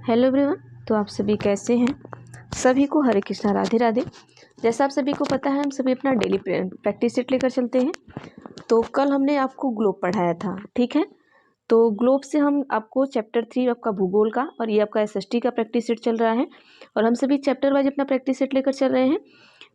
Hello everyone. तो आप सभी कैसे हैं? सभी को हरे कृष्णा, राधे राधे। जैसा आप सभी को पता है, हम सभी अपना डेली प्रैक्टिस सेट लेकर चलते हैं। तो कल हमने आपको ग्लोब पढ़ाया था, ठीक है। तो ग्लोब से हम आपको चैप्टर 3 आपका भूगोल का और ये आपका एसएसटी का प्रैक्टिस सेट चल रहा है और हम सभी चैप्टर वाइज अपना प्रैक्टिस सेट लेकर चल रहे हैं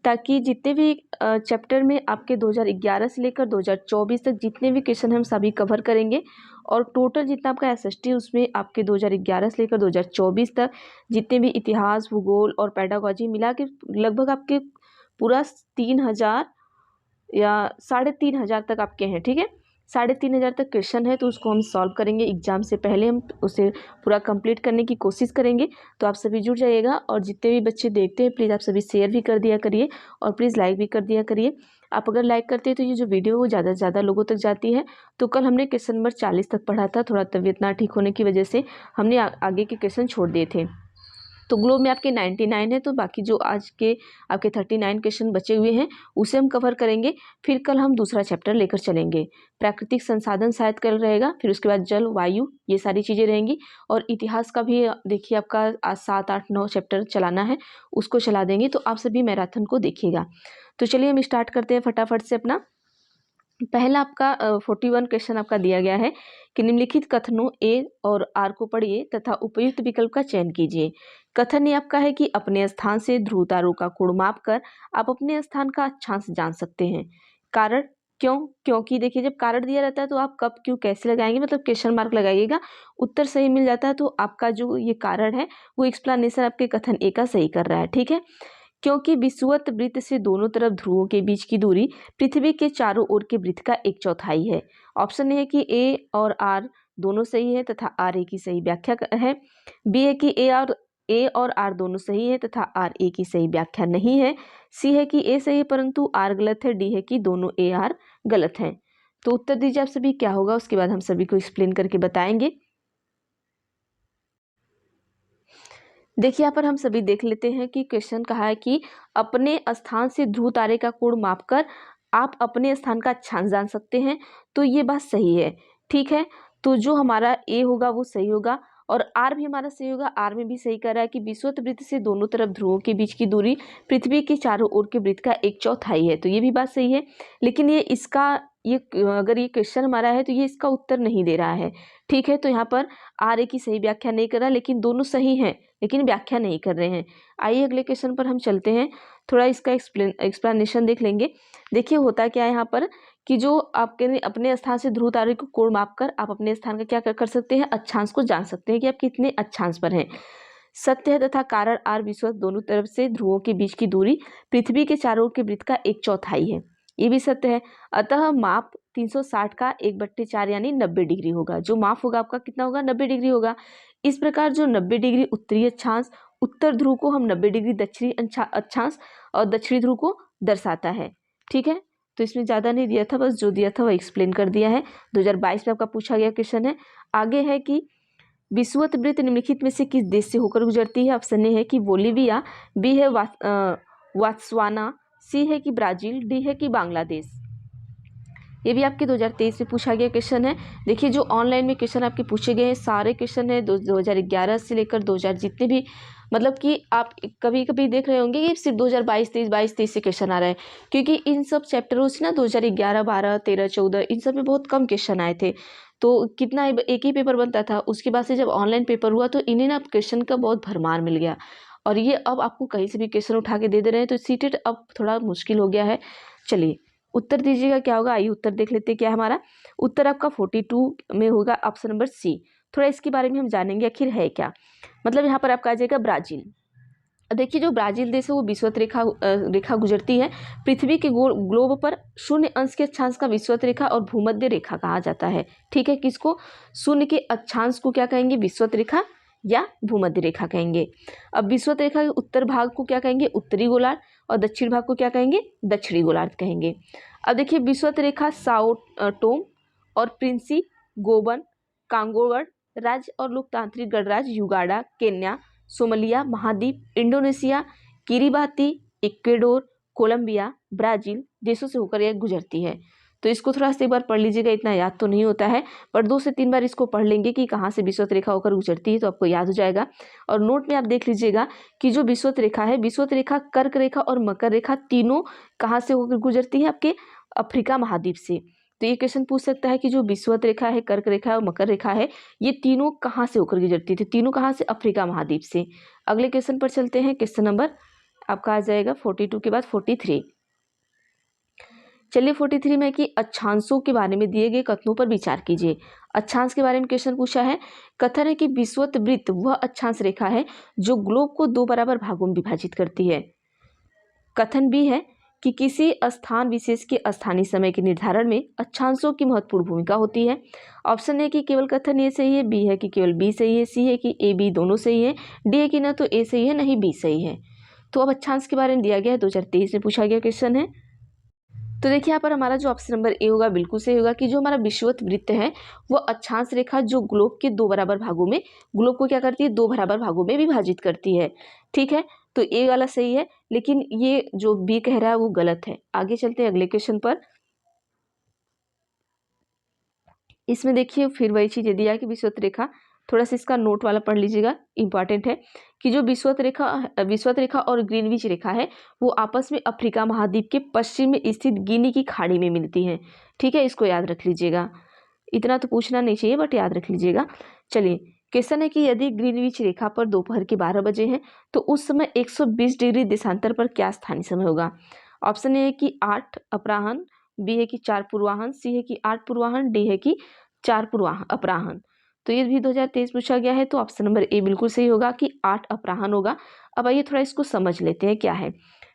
ताकि जितने भी चैप्टर में आपके 2011 से लेकर 2024 तक जितने भी क्वेश्चन हम सभी कवर करेंगे और टोटल जितना आपका एसएसटी उसमें आपके 2011 से लेकर 2024 तक जितने भी इतिहास, भूगोल और पेडागोजी मिला के लगभग आपके पूरा 3000 या 3500 तक आपके हैं, ठीक है। 3500 तक क्वेश्चन है तो उसको हम सॉल्व करेंगे। एग्जाम से पहले हम उसे पूरा कंप्लीट करने की कोशिश करेंगे। तो आप सभी जुड़ जाइएगा और जितने भी बच्चे देखते हैं प्लीज़ आप सभी शेयर भी कर दिया करिए और प्लीज़ लाइक भी कर दिया करिए। आप अगर लाइक करते हैं तो ये जो वीडियो है वो ज़्यादा से ज़्यादा लोगों तक जाती है। तो कल हमने क्वेश्चन नंबर 40 तक पढ़ा था, थोड़ा तबीयत ना ठीक होने की वजह से हमने आगे के क्वेश्चन छोड़ दिए थे। तो ग्लोब में आपके 99 है, तो बाकी जो आज के आपके 39 क्वेश्चन बचे हुए हैं उसे हम कवर करेंगे। फिर कल हम दूसरा चैप्टर लेकर चलेंगे। प्राकृतिक संसाधन शायद कल रहेगा, फिर उसके बाद जल, वायु, ये सारी चीज़ें रहेंगी। और इतिहास का भी देखिए आपका आज 7, 8, 9 चैप्टर चलाना है, उसको चला देंगे। तो आप सभी मैराथन को देखिएगा। तो चलिए हम स्टार्ट करते हैं फटाफट से अपना। पहला आपका 41 क्वेश्चन आपका दिया गया है कि निम्नलिखित कथनों ए और आर को पढ़िए तथा उपयुक्त विकल्प का चयन कीजिए। कथन ये आपका है कि अपने स्थान से ध्रुव तारों का कोण मापकर आप अपने स्थान का अक्षांश जान सकते हैं। कारण क्यों? क्योंकि देखिए जब कारण दिया रहता है तो आप कब, क्यों, कैसे लगाएंगे, मतलब क्वेश्चन मार्क लगाइएगा। उत्तर सही मिल जाता है तो आपका जो ये कारण है वो एक्सप्लेनेशन आपके कथन ए का सही कर रहा है, ठीक है। क्योंकि विषुवत वृत्त से दोनों तरफ ध्रुवों के बीच की दूरी पृथ्वी के चारों ओर के वृत्त का 1/4 है। ऑप्शन है कि ए और आर दोनों सही है तथा आर ए की सही व्याख्या है। बी है कि ए और आर दोनों सही है तथा आर ए की सही व्याख्या नहीं है। सी है कि ए सही है परंतु आर गलत है। डी है कि दोनों ए आर गलत हैं। तो उत्तर दीजिए आप सभी, क्या होगा उसके बाद हम सभी को एक्सप्लेन करके बताएंगे। देखिए यहाँ पर हम सभी देख लेते हैं कि क्वेश्चन कहा है कि अपने स्थान से ध्रुव तारे का कोण मापकर आप अपने स्थान का अक्षांश जान सकते हैं। तो ये बात सही है, ठीक है। तो जो हमारा ए होगा वो सही होगा और आर भी हमारा सही होगा। आर में भी सही कर रहा है कि विषुवत वृत्त से दोनों तरफ ध्रुवों के बीच की दूरी पृथ्वी के चारों ओर के वृत्त का 1/4 है। तो ये भी बात सही है, लेकिन ये अगर ये क्वेश्चन हमारा है तो ये इसका उत्तर नहीं दे रहा है, ठीक है। तो यहाँ पर आर ए की सही व्याख्या नहीं कर रहा, लेकिन दोनों सही हैं लेकिन व्याख्या नहीं कर रहे हैं। आइए अगले क्वेश्चन पर हम चलते हैं, थोड़ा इसका एक्सप्लेनेशन देख लेंगे। देखिए होता क्या है यहाँ पर कि जो आपके अपने स्थान से ध्रुव तारे को कोण मापकर आप अपने स्थान का क्या कर सकते हैं, अक्षांश को जान सकते हैं कि आप कितने अक्षांश पर हैं। सत्य है तथा कारण आर विषुवत दोनों तरफ से ध्रुवों के बीच की दूरी पृथ्वी के चारों ओर के वृत्त का 1/4 है, ये भी सत्य है। अतः माप 360 का 1/4 यानी 90 डिग्री होगा। जो माप होगा आपका कितना होगा, 90 डिग्री होगा। इस प्रकार जो 90 डिग्री उत्तरी अक्षांश, उत्तर ध्रुव को हम 90 डिग्री दक्षिणी अक्षांश और दक्षिणी ध्रुव को दर्शाता है, ठीक है। तो इसमें ज़्यादा नहीं दिया था, बस जो दिया था वो एक्सप्लेन कर दिया है। 2022 में आपका पूछा गया क्वेश्चन है। आगे है कि विषुवत वृत्त निम्नलिखित में से किस देश से होकर गुजरती है। ऑप्शन ए है कि बोलीविया, बी है वात्स्वाना, सी है कि ब्राजील, डी है कि बांग्लादेश। ये भी आपके 2023 में पूछा गया क्वेश्चन है। देखिए जो ऑनलाइन में क्वेश्चन आपके पूछे गए हैं सारे क्वेश्चन है 2011 से लेकर 2000 जितने भी, मतलब कि आप कभी कभी देख रहे होंगे कि सिर्फ 2022, 23 से क्वेश्चन आ रहा है, क्योंकि इन सब चैप्टरों से ना 2011, 12, 13, 14 इन सब में बहुत कम क्वेश्चन आए थे। तो कितना एक ही पेपर बनता था, उसके बाद से जब ऑनलाइन पेपर हुआ तो इन्हें ना क्वेश्चन का बहुत भरमार मिल गया और ये अब आपको कहीं से भी क्वेश्चन उठा के दे रहे हैं, तो सीटेट अब थोड़ा मुश्किल हो गया है। चलिए उत्तर दीजिएगा क्या होगा। आइए उत्तर देख लेते हैं क्या है हमारा। उत्तर आपका 42 में होगा, ऑप्शन नंबर सी। थोड़ा इसके बारे में हम जानेंगे आखिर है क्या। मतलब यहाँ पर आपका आ जाएगा ब्राजील। देखिए जो ब्राजील देश है वो विषुवत रेखा गुजरती है पृथ्वी के ग्लोब पर 0 अंश के अक्षांश का विषुवत रेखा और भूमध्य रेखा कहा जाता है, ठीक है। किसको? 0 के अक्षांश को क्या कहेंगे, विषुवत रेखा या भूमध्य रेखा कहेंगे। अब विषुवत रेखा के उत्तर भाग को क्या कहेंगे, उत्तरी गोलार्ध, और दक्षिण भाग को क्या कहेंगे, दक्षिणी गोलार्ध कहेंगे। अब देखिए विषुवत रेखा साओ टोम और प्रिंसी, गोबन, कांगोगढ़ राज्य और लोकतांत्रिक गणराज्य युगांडा, केन्या, सोमालिया महाद्वीप, Indonesia, Kiribati, Ecuador, Colombia, Brazil देशों से होकर यह गुजरती है। तो इसको थोड़ा सा एक बार पढ़ लीजिएगा, इतना याद तो नहीं होता है, पर 2 से 3 बार इसको पढ़ लेंगे कि कहाँ से विषुवत रेखा होकर गुजरती है तो आपको याद हो जाएगा। और नोट में आप देख लीजिएगा कि जो विषुवत रेखा है, विषुवत रेखा, कर्क रेखा और मकर रेखा तीनों कहाँ से होकर गुजरती है? आपके अफ्रीका महाद्वीप से। तो ये क्वेश्चन पूछ सकता है कि जो विषुवत रेखा है, कर्क रेखा और मकर रेखा है, ये तीनों कहाँ से होकर गुजरती थी? तीनों कहाँ से? अफ्रीका महाद्वीप से। अगले क्वेश्चन पर चलते हैं। क्वेश्चन नंबर आपका आ जाएगा 42 के बाद 43। चलिए 43 में कि अक्षांशों के बारे में दिए गए कथनों पर विचार कीजिए। अक्षांश के बारे में क्वेश्चन पूछा है। कथन है कि विषुवत वृत्त वह अक्षांश रेखा है जो ग्लोब को 2 बराबर भागों में विभाजित करती है। कथन भी है कि किसी स्थान विशेष के स्थानीय समय के निर्धारण में अक्षांशों की महत्वपूर्ण भूमिका होती है। ऑप्शन है कि केवल कथन ए सही है, बी है कि केवल बी सही है, सी है कि ए बी दोनों सही है, डी है कि न तो ए सही है न ही बी सही है। तो अब अक्षांश के बारे में दिया गया है, 2023 में पूछा गया क्वेश्चन है। तो देखिए यहाँ पर हमारा जो ऑप्शन नंबर ए होगा बिल्कुल सही होगा कि जो हमारा विषुवत वृत्त है वो अक्षांश रेखा जो ग्लोब के 2 बराबर भागों में, ग्लोब को क्या करती है? 2 बराबर भागों में विभाजित करती है। ठीक है, तो ए वाला सही है, लेकिन ये जो बी कह रहा है वो गलत है। आगे चलते हैं अगले क्वेश्चन पर। इसमें देखिए फिर वही चीज दिया है कि विषुवत रेखा, थोड़ा सा इसका नोट वाला पढ़ लीजिएगा, इंपॉर्टेंट है कि जो विषुवत रेखा और ग्रीनविच रेखा है वो आपस में अफ्रीका महाद्वीप के पश्चिम में स्थित गिनी की खाड़ी में मिलती है। ठीक है, इसको याद रख लीजिएगा, इतना तो पूछना नहीं चाहिए बट याद रख लीजिएगा। चलिए क्वेश्चन है कि यदि ग्रीनविच रेखा पर दोपहर के 12 बजे हैं तो उस समय 120 डिग्री देशांतर पर क्या स्थानीय समय होगा? ऑप्शन ए है कि 8 अपराह्न, बी है कि 4 पूर्वाह्न, सी है कि 8 पूर्वाह्न, डी है कि 4 पूर्वाह्न अपराह्न। तो ये भी 2023 पूछा गया है, तो ऑप्शन नंबर ए बिल्कुल सही होगा कि 8 अपराह्न होगा। अब आइए थोड़ा इसको समझ लेते हैं क्या है।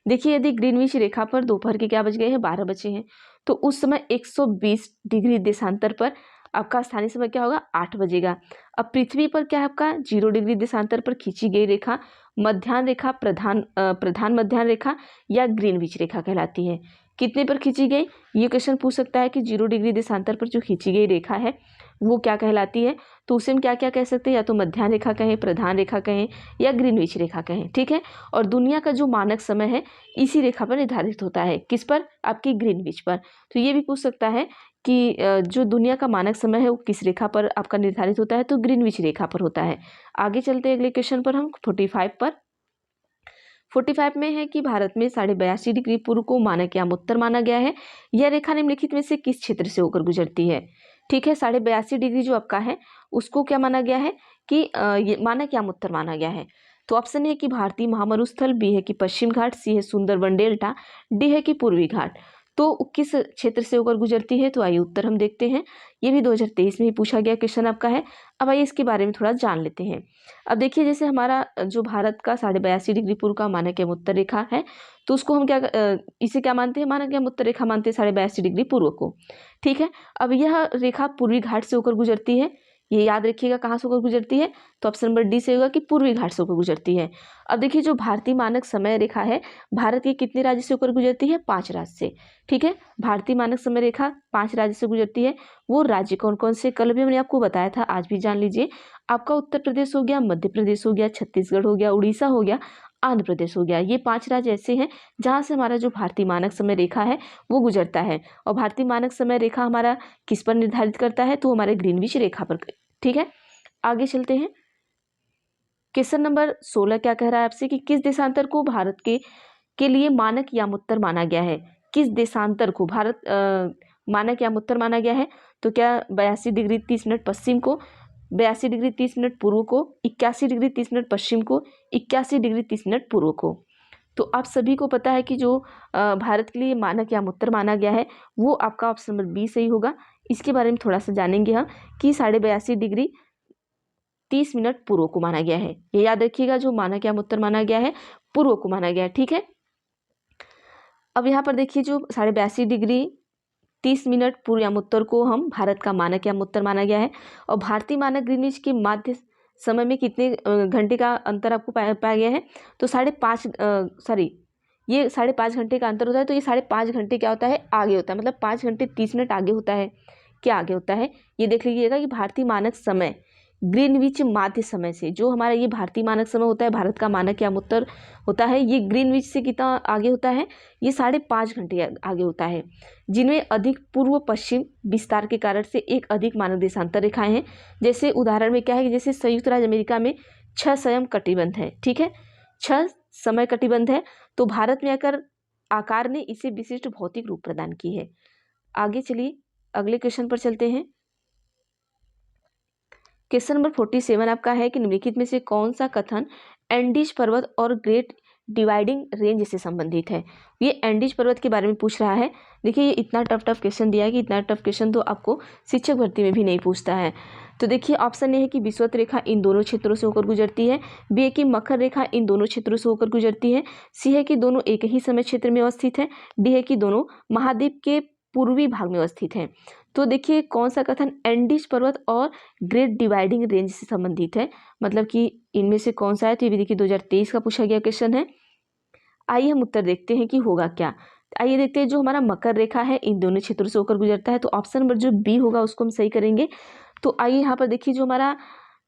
देखिए यदि ग्रीनविच रेखा पर दोपहर के क्या बज गए हैं? 12 बजे हैं, तो उस समय 120 डिग्री देशांतर पर आपका स्थानीय समय क्या होगा? 8 बजेगा। अब पृथ्वी पर क्या है आपका 0 डिग्री देशांतर पर खींची गई रेखा मध्याह्न रेखा, प्रधान मध्याह्न रेखा या ग्रीनविच रेखा कहलाती है। कितने पर खींची गई? ये क्वेश्चन पूछ सकता है कि 0 डिग्री देशांतर पर जो खींची गई रेखा है वो क्या कहलाती है? तो उसे हम क्या क्या कह सकते हैं? या तो मध्याह्न रेखा कहें, प्रधान रेखा कहें या ग्रीनविच रेखा कहें। ठीक है, और दुनिया का जो मानक समय है इसी रेखा पर निर्धारित होता है। किस पर? आपकी ग्रीनविच पर। तो ये भी पूछ सकता है कि जो दुनिया का मानक समय है वो किस रेखा पर आपका निर्धारित होता है? तो ग्रीनविच रेखा पर होता है। आगे चलते हैं अगले क्वेश्चन पर हम 45 पर। 45 में है कि भारत में 82.5 डिग्री पूर्व को मानक याम उत्तर माना गया है। यह रेखा निम्नलिखित में से किस क्षेत्र से होकर गुजरती है? ठीक है, 82.5 डिग्री जो आपका है उसको क्या माना गया है कि ये मानक याम उत्तर माना गया है। तो ऑप्शन है कि भारतीय महामरुस्थल, बी है कि पश्चिम घाट, सी है सुंदरबन डेल्टा, डी है कि पूर्वी घाट। तो किस क्षेत्र से होकर गुजरती है? तो आइए उत्तर हम देखते हैं। ये भी 2023 में ही पूछा गया क्वेश्चन आपका है। अब आइए इसके बारे में थोड़ा जान लेते हैं। अब देखिए जैसे हमारा जो भारत का 82.5 डिग्री पूर्व का मानक एवं उत्तर रेखा है, तो उसको हम इसे क्या मानते हैं? मानक एवं उत्तर रेखा मानते हैं 82.5 डिग्री पूर्व को। ठीक है, अब यह रेखा पूर्वी घाट से होकर गुजरती है। ये याद रखिएगा कहाँ से होकर गुजरती है? तो ऑप्शन नंबर डी से होगा कि पूर्वी घाट से होकर गुजरती है। अब देखिए जो भारतीय मानक समय रेखा है भारत के कितने राज्य से होकर गुजरती है? 5 राज्य से। ठीक है, भारतीय मानक समय रेखा 5 राज्य से गुजरती है। वो राज्य कौन कौन से? कल भी मैंने आपको बताया था, आज भी जान लीजिए। आपका उत्तर प्रदेश हो गया, मध्य प्रदेश हो गया, छत्तीसगढ़ हो गया, उड़ीसा हो गया, आंध्र प्रदेश हो गया। ये 5 राज्य ऐसे हैं जहाँ से हमारा जो भारतीय मानक समय रेखा है वो गुजरता है। और भारतीय मानक समय रेखा हमारा किस पर निर्धारित करता है? तो हमारे ग्रीनविच रेखा पर। ठीक है, आगे चलते हैं। क्वेश्चन नंबर 16 क्या कह रहा है आपसे कि किस देशांतर को भारत के लिए मानक याम उत्तर माना गया है? किस देशांतर को भारत मानक याम उत्तर माना गया है? तो क्या 82 डिग्री 30 मिनट पश्चिम को, 82 डिग्री 30 मिनट पूर्व को, 81 डिग्री 30 मिनट पश्चिम को, 81 डिग्री 30 मिनट पूर्व को। तो आप सभी को पता है कि जो भारत के लिए मानक याम उत्तर माना गया है वो आपका ऑप्शन नंबर बी सही होगा। इसके बारे में थोड़ा सा जानेंगे हम कि 82.5 डिग्री 30 मिनट पूर्व को माना गया है। ये याद रखिएगा, जो मानक याम उत्तर माना गया है पूर्व को माना गया है। ठीक है, अब यहाँ पर देखिए जो 82.5 डिग्री 30 मिनट पूर्व याम उत्तर को हम भारत का मानक याम उत्तर माना गया है। और भारतीय मानक ग्रीनविच के माध्य समय में कितने घंटे का अंतर आपको पाया गया है? तो 5.5 ये 5.5 घंटे का अंतर होता है। तो ये 5.5 घंटे क्या होता है? आगे होता है, मतलब 5 घंटे 30 मिनट आगे होता है। क्या आगे होता है? ये देख लीजिएगा कि भारतीय मानक समय ग्रीनविच माध्य समय से, जो हमारा ये भारतीय मानक समय होता है, भारत का मानक या उत्तर होता है, ये ग्रीनविच से कितना आगे होता है, ये 5.5 घंटे आगे होता है, जिनमें अधिक पूर्व पश्चिम विस्तार के कारण से एक अधिक मानक देशांतर रेखाएं हैं। जैसे उदाहरण में क्या है कि जैसे संयुक्त राज्य अमेरिका में 6 स्वयं कटिबंध है, ठीक है, 6 समय कटिबंध है, तो भारत में आकर आकार ने इसे विशिष्ट भौतिक रूप प्रदान की है। आगे चलिए अगले क्वेश्चन पर चलते हैं। क्वेश्चन नंबर 47 आपका है कि निम्नलिखित में से कौन सा कथन एंडीज पर्वत और ग्रेट डिवाइडिंग रेंज से संबंधित है। ये एंडीज पर्वत के बारे में पूछ रहा है। देखिए ये इतना टफ क्वेश्चन दिया है कि इतना टफ क्वेश्चन तो आपको शिक्षक भर्ती में भी नहीं पूछता है। तो देखिए ऑप्शन ए है कि विषुवत रेखा इन दोनों क्षेत्रों से होकर गुजरती है, बी है कि मकर रेखा इन दोनों क्षेत्रों से होकर गुजरती है, सी है कि दोनों एक ही समय क्षेत्र में अवस्थित है, डी है कि दोनों महाद्वीप के पूर्वी भाग में अवस्थित हैं। तो देखिए कौन सा कथन एंडीज पर्वत और ग्रेट डिवाइडिंग रेंज से संबंधित है, मतलब कि इनमें से कौन सा है। तो ये भी देखिए 2023 का पूछा गया क्वेश्चन है। आइए हम उत्तर देखते हैं कि होगा क्या। आइए देखते हैं, जो हमारा मकर रेखा है इन दोनों क्षेत्रों से होकर गुजरता है, तो ऑप्शन नंबर जो बी होगा उसको हम सही करेंगे। तो आइए यहाँ पर देखिए, जो हमारा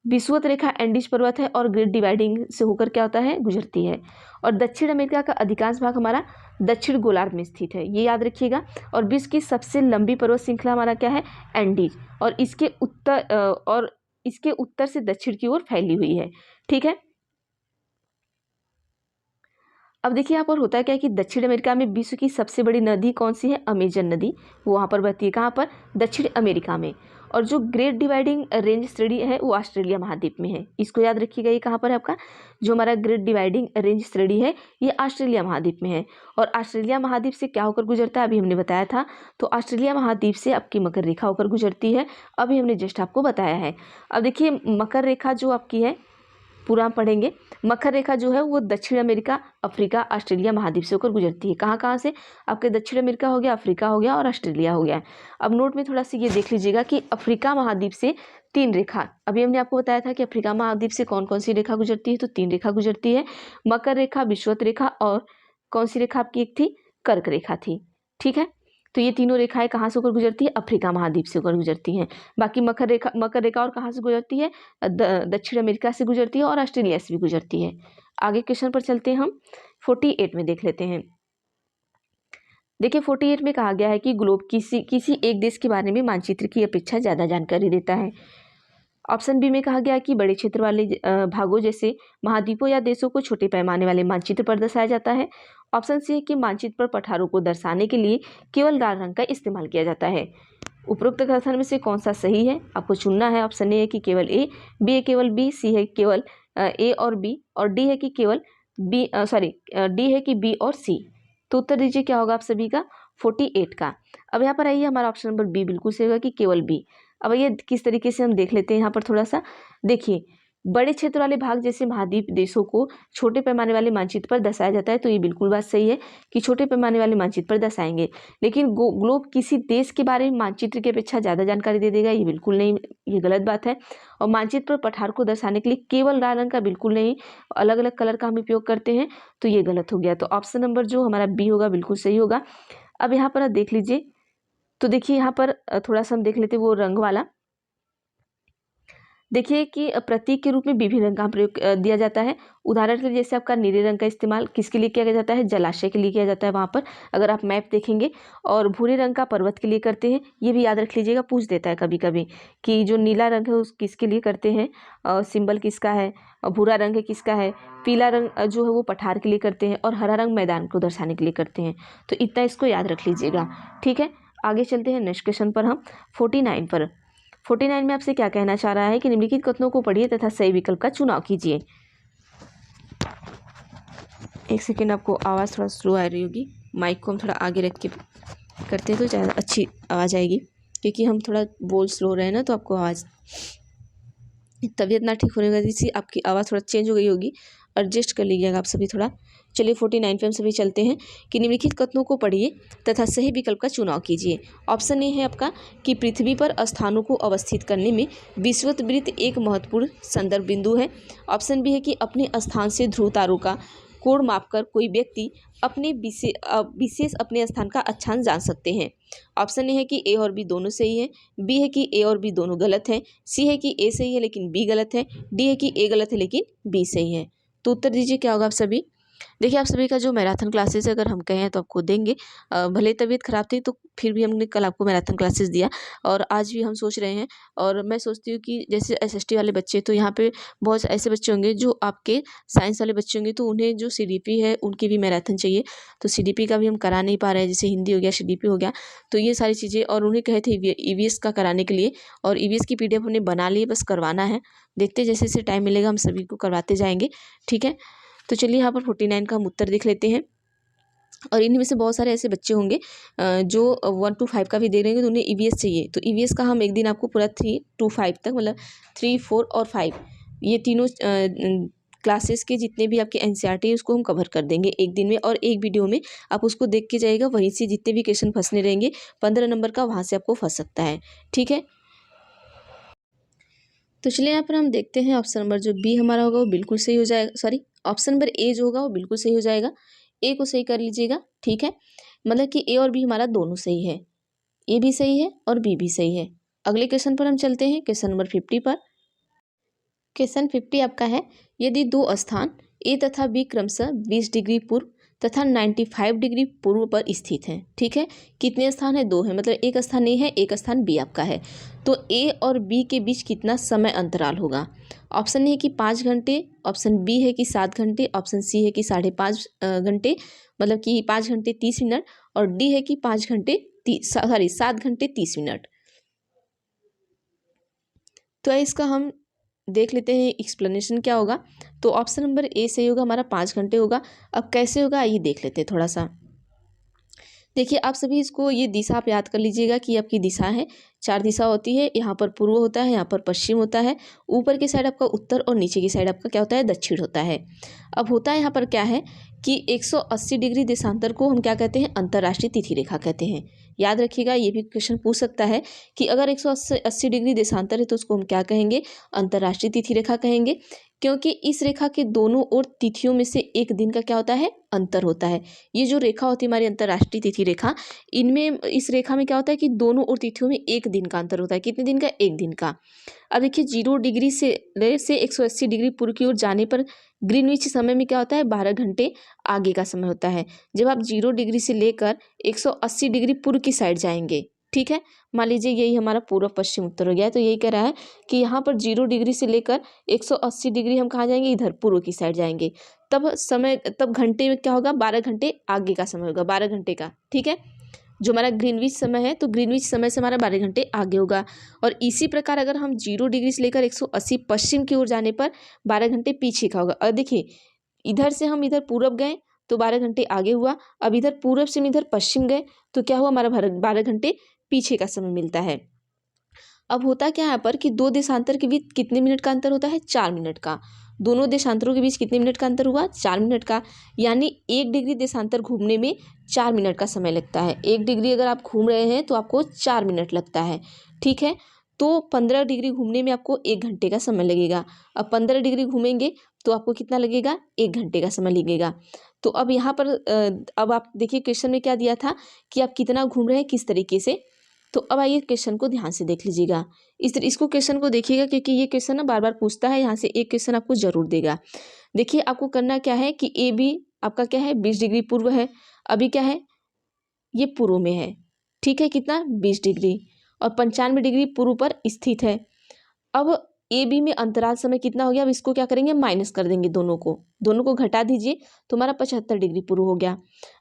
विषुवत रेखा एंडीज पर्वत है और ग्रेट डिवाइडिंग से होकर क्या होता है, गुजरती है। और दक्षिण अमेरिका का अधिकांश भाग हमारा दक्षिण गोलार्ध में स्थित है, ये याद रखिएगा। और विश्व की सबसे लंबी पर्वत श्रृंखला हमारा क्या है, एंडीज, और इसके उत्तर से दक्षिण की ओर फैली हुई है, ठीक है। अब देखिए यहाँ पर होता है क्या कि दक्षिण अमेरिका में विश्व की सबसे बड़ी नदी कौन सी है, अमेजन नदी, वो वहाँ पर बहती है, कहाँ पर, दक्षिण अमेरिका में। और जो ग्रेट डिवाइडिंग रेंज श्रेणी है वो ऑस्ट्रेलिया महाद्वीप में है, इसको याद रखिएगा। ये कहाँ पर है आपका, जो हमारा ग्रेट डिवाइडिंग रेंज श्रेणी है ये ऑस्ट्रेलिया महाद्वीप में है। और ऑस्ट्रेलिया महाद्वीप से क्या होकर गुजरता है, अभी हमने बताया था। तो ऑस्ट्रेलिया महाद्वीप से आपकी मकर रेखा होकर गुजरती है, अभी हमने जस्ट आपको बताया है। अब देखिए मकर रेखा जो आपकी है, पूरा पढ़ेंगे। मकर रेखा जो है वो दक्षिण अमेरिका, अफ्रीका, ऑस्ट्रेलिया महाद्वीप से होकर गुजरती है। कहाँ कहाँ से, आपके दक्षिण अमेरिका हो गया, अफ्रीका हो गया और ऑस्ट्रेलिया हो गया। अब नोट में थोड़ा सा ये देख लीजिएगा कि अफ्रीका महाद्वीप से 3 रेखा, अभी हमने आपको बताया था कि अफ्रीका महाद्वीप से कौन कौन सी रेखा गुजरती है, तो 3 रेखा गुजरती है, मकर रेखा, विषुवत रेखा और कौन सी रेखा आपकी एक थी, कर्क रेखा थी, ठीक है। तो ये तीनों रेखाएं कहाँ से होकर गुजरती है, अफ्रीका महाद्वीप से होकर गुजरती हैं। बाकी मकर रेखा और कहाँ से गुजरती है, दक्षिण अमेरिका से गुजरती है और ऑस्ट्रेलिया से भी गुजरती है। आगे क्वेश्चन पर चलते हैं हम, 48 में देख लेते हैं। देखिए 48 में कहा गया है कि ग्लोब किसी एक देश के बारे में मानचित्र की अपेक्षा ज़्यादा जानकारी देता है। ऑप्शन बी में कहा गया कि बड़े क्षेत्र वाले भागों जैसे महाद्वीपों या देशों को छोटे पैमाने वाले मानचित्र पर दर्शाया जाता है। ऑप्शन सी है कि मानचित्र पर पठारों को दर्शाने के लिए केवल लाल रंग का इस्तेमाल किया जाता है। उपरोक्त कथन में से कौन सा सही है, आपको चुनना है। ऑप्शन ए है कि केवल ए, बी है केवल बी, सी है केवल ए और बी, और डी है कि केवल डी है कि बी और सी। तो उत्तर दीजिए क्या होगा आप सभी का, 48 का। अब यहाँ पर आइए, हमारा ऑप्शन नंबर बी बिल्कुल सही होगा कि केवल बी। अब ये किस तरीके से हम देख लेते हैं यहाँ पर थोड़ा सा देखिए, बड़े क्षेत्र वाले भाग जैसे महाद्वीप देशों को छोटे पैमाने वाले मानचित्र पर दर्शाया जाता है, तो ये बिल्कुल बात सही है कि छोटे पैमाने वाले मानचित्र पर दर्शाएंगे। लेकिन ग्लोब किसी देश के बारे में मानचित्र की अपेक्षा ज़्यादा जानकारी दे देगा, ये बिल्कुल नहीं, ये गलत बात है। और मानचित्र पर पठार को दर्शाने के लिए केवल लाल रंग का बिल्कुल नहीं, अलग अलग कलर का हम उपयोग करते हैं, तो ये गलत हो गया। तो ऑप्शन नंबर जो हमारा बी होगा बिल्कुल सही होगा। अब यहाँ पर आप देख लीजिए, तो देखिए यहाँ पर थोड़ा सा हम देख लेते हैं वो रंग वाला। देखिए कि प्रतीक के रूप में विभिन्न रंग का प्रयोग दिया जाता है। उदाहरण के लिए जैसे आपका नीले रंग का इस्तेमाल किसके लिए किया जाता है, जलाशय के लिए किया जाता है वहाँ पर, अगर आप मैप देखेंगे। और भूरे रंग का पर्वत के लिए करते हैं, ये भी याद रख लीजिएगा, पूछ देता है कभी कभी कि जो नीला रंग है उस किसके लिए करते हैं, सिंबल किसका है, और भूरा रंग है किसका है, पीला रंग जो है वो पठार के लिए करते हैं, और हरा रंग मैदान को दर्शाने के लिए करते हैं। तो इतना इसको याद रख लीजिएगा, ठीक है। आगे चलते हैं नेक्स्ट क्वेश्चन पर हम 49 पर। 49 में आपसे क्या कहना चाह रहा है कि निम्नलिखित कथनों को पढ़िए तथा सही विकल्प का चुनाव कीजिए। एक सेकेंड, आपको आवाज़ थोड़ा स्लो आ रही होगी, माइक को हम थोड़ा आगे रख के करते हैं तो ज़्यादा अच्छी आवाज़ आएगी, क्योंकि हम थोड़ा बोल स्लो रहे हैं ना, तो आपको आवाज़, तबीयत ना ठीक होने की वजह से आपकी आवाज़ थोड़ा चेंज हो गई होगी, एडजस्ट कर लीजिएगा आप सभी थोड़ा। चलिए 49 पे हम सभी चलते हैं कि निम्नलिखित कथनों को पढ़िए तथा सही विकल्प का चुनाव कीजिए। ऑप्शन ए है आपका कि पृथ्वी पर स्थानों को अवस्थित करने में विषुवत वृत्त एक महत्वपूर्ण संदर्भ बिंदु है। ऑप्शन बी है कि अपने स्थान से ध्रुव तारों का कोण मापकर कोई व्यक्ति अपने विशेष अपने स्थान का अक्षांश जान सकते हैं। ऑप्शन ए है कि ए और बी दोनों सही है, बी है कि ए और बी दोनों गलत है, सी है कि ए सही है लेकिन बी गलत है, डी है कि ए गलत है लेकिन बी सही है। तो उत्तर दीजिए क्या होगा आप सभी। देखिए आप सभी का जो मैराथन क्लासेस अगर हम कहें तो आपको देंगे। भले तबीयत खराब थी तो फिर भी हमने कल आपको मैराथन क्लासेस दिया और आज भी हम सोच रहे हैं। और मैं सोचती हूँ कि जैसे एसएसटी वाले बच्चे, तो यहाँ पे बहुत ऐसे बच्चे होंगे जो आपके साइंस वाले बच्चे होंगे, तो उन्हें जो सीडीपी है उनकी भी मैराथन चाहिए। तो सीडीपी का भी हम करा नहीं पा रहे हैं, जैसे हिंदी हो गया, सीडीपी हो गया, तो ये सारी चीज़ें। और उन्हें कहे थे ईवीएस का कराने के लिए, और ईवीएस की पीडीएफ हमने बना ली, बस करवाना है। देखते जैसे जैसे टाइम मिलेगा हम सभी को करवाते जाएंगे, ठीक है। तो चलिए यहाँ पर 49 का हम उत्तर देख लेते हैं। और इनमें से बहुत सारे ऐसे बच्चे होंगे जो 1 to 5 का भी दे रहे हैं तो उन्हें ईवीएस चाहिए। तो ईवीएस का हम एक दिन आपको पूरा 3 to 5 तक, मतलब 3, 4 और 5, ये तीनों क्लासेस के जितने भी आपके एनसीईआरटी है उसको हम कवर कर देंगे एक दिन में, और एक वीडियो में आप उसको देख के जाइएगा। वहीं से जितने भी क्वेश्चन फंसने रहेंगे 15 नंबर का, वहाँ से आपको फंस सकता है, ठीक है। तो चलिए यहाँ पर हम देखते हैं ऑप्शन नंबर जो बी हमारा होगा वो बिल्कुल सही हो जाएगा, सॉरी ऑप्शन नंबर ए जो होगा वो बिल्कुल सही हो जाएगा। ए को सही कर लीजिएगा, ठीक है। मतलब कि ए और बी हमारा दोनों सही है, ए भी सही है और बी भी सही है। अगले क्वेश्चन पर हम चलते हैं, क्वेश्चन नंबर 50 पर। क्वेश्चन 50 आपका है, यदि दो स्थान ए तथा बी क्रमशः 20 डिग्री पूर्व तथा 95 डिग्री पूर्व पर स्थित हैं, ठीक है। कितने स्थान है? दो है, मतलब एक स्थान ए है, एक स्थान बी आपका है। तो ए और बी के बीच कितना समय अंतराल होगा? ऑप्शन ए है कि 5 घंटे, ऑप्शन बी है कि 7 घंटे, ऑप्शन सी है कि 5.5 घंटे, मतलब कि 5 घंटे 30 मिनट, और डी है कि 7 घंटे 30 मिनट। तो इसका हम देख लेते हैं एक्सप्लेनेशन क्या होगा। तो ऑप्शन नंबर ए सही होगा, हमारा 5 घंटे होगा। अब कैसे होगा आइए देख लेते हैं थोड़ा सा। देखिए आप सभी इसको, ये दिशा आप याद कर लीजिएगा कि आपकी दिशा है, 4 दिशा होती है। यहाँ पर पूर्व होता है, यहाँ पर पश्चिम होता है, ऊपर की साइड आपका उत्तर और नीचे की साइड आपका क्या होता है? दक्षिण होता है। अब होता है यहाँ पर क्या है कि 180 डिग्री देशांतर को हम क्या कहते हैं? अंतर्राष्ट्रीय तिथि रेखा कहते हैं। याद रखिएगा, ये भी क्वेश्चन पूछ सकता है कि अगर 180 डिग्री देशांतर है तो उसको हम क्या कहेंगे? अंतर्राष्ट्रीय तिथि रेखा कहेंगे, क्योंकि इस रेखा के दोनों ओर तिथियों में से एक दिन का क्या होता है? अंतर होता है। ये जो रेखा होती है हमारी अंतर्राष्ट्रीय तिथि रेखा, इनमें इस रेखा में क्या होता है कि दोनों ओर तिथियों में एक दिन का अंतर होता है। कितने दिन का? एक दिन का। अब देखिए 0 डिग्री से 180 डिग्री पूर्व की ओर जाने पर ग्रीनविच समय में क्या होता है? 12 घंटे आगे का समय होता है। जब आप 0 डिग्री से लेकर 180 डिग्री पूर्व की साइड जाएंगे, ठीक है, मान लीजिए यही हमारा पूर्व पश्चिम उत्तर हो गया है, तो यही कह रहा है कि यहाँ पर 0 डिग्री से लेकर 180 डिग्री हम कहाँ जाएंगे? इधर पूर्व की साइड जाएंगे। तब घंटे में क्या होगा? 12 घंटे आगे का समय होगा, 12 घंटे का, ठीक है। जो हमारा ग्रीनविच समय है तो ग्रीनविच समय से हमारा 12 घंटे आगे होगा। और इसी प्रकार अगर हम 0 डिग्री से लेकर 180 पश्चिम की ओर जाने पर 12 घंटे पीछे का होगा। और देखिए इधर से हम इधर पूरब गए तो 12 घंटे आगे हुआ, अब इधर पूरब से हम इधर पश्चिम गए तो क्या हुआ? हमारा 12 घंटे पीछे का समय मिलता है। अब होता क्या है यहाँ पर कि दो देशांतर के बीच कितने मिनट का अंतर होता है? 4 मिनट का। दोनों देशांतरों के बीच कितने मिनट का अंतर हुआ? 4 मिनट का। यानी 1 डिग्री देशांतर घूमने में 4 मिनट का समय लगता है। 1 डिग्री अगर आप घूम रहे हैं तो आपको 4 मिनट लगता है, ठीक है। तो 15 डिग्री घूमने में आपको 1 घंटे का समय लगेगा। अब 15 डिग्री घूमेंगे तो आपको कितना लगेगा? 1 घंटे का समय लगेगा। तो अब यहाँ पर अब आप देखिए क्वेश्चन में क्या दिया था कि आप कितना घूम रहे हैं, किस तरीके से। तो अब आइए क्वेश्चन को ध्यान से देख लीजिएगा। इसको क्वेश्चन को देखिएगा, क्योंकि ये क्वेश्चन ना बार बार पूछता है, यहाँ से एक क्वेश्चन आपको जरूर देगा। देखिए आपको करना क्या है कि ए बी आपका क्या है? 20 डिग्री पूर्व है, अभी क्या है? ये पूर्व में है, ठीक है। कितना? 20 डिग्री, और 95 डिग्री पूर्व पर स्थित है। अब ए बी में अंतराल समय कितना हो गया? अब इसको क्या करेंगे? माइनस कर देंगे, दोनों को घटा दीजिए तो हमारा 75 डिग्री पूर्व हो गया।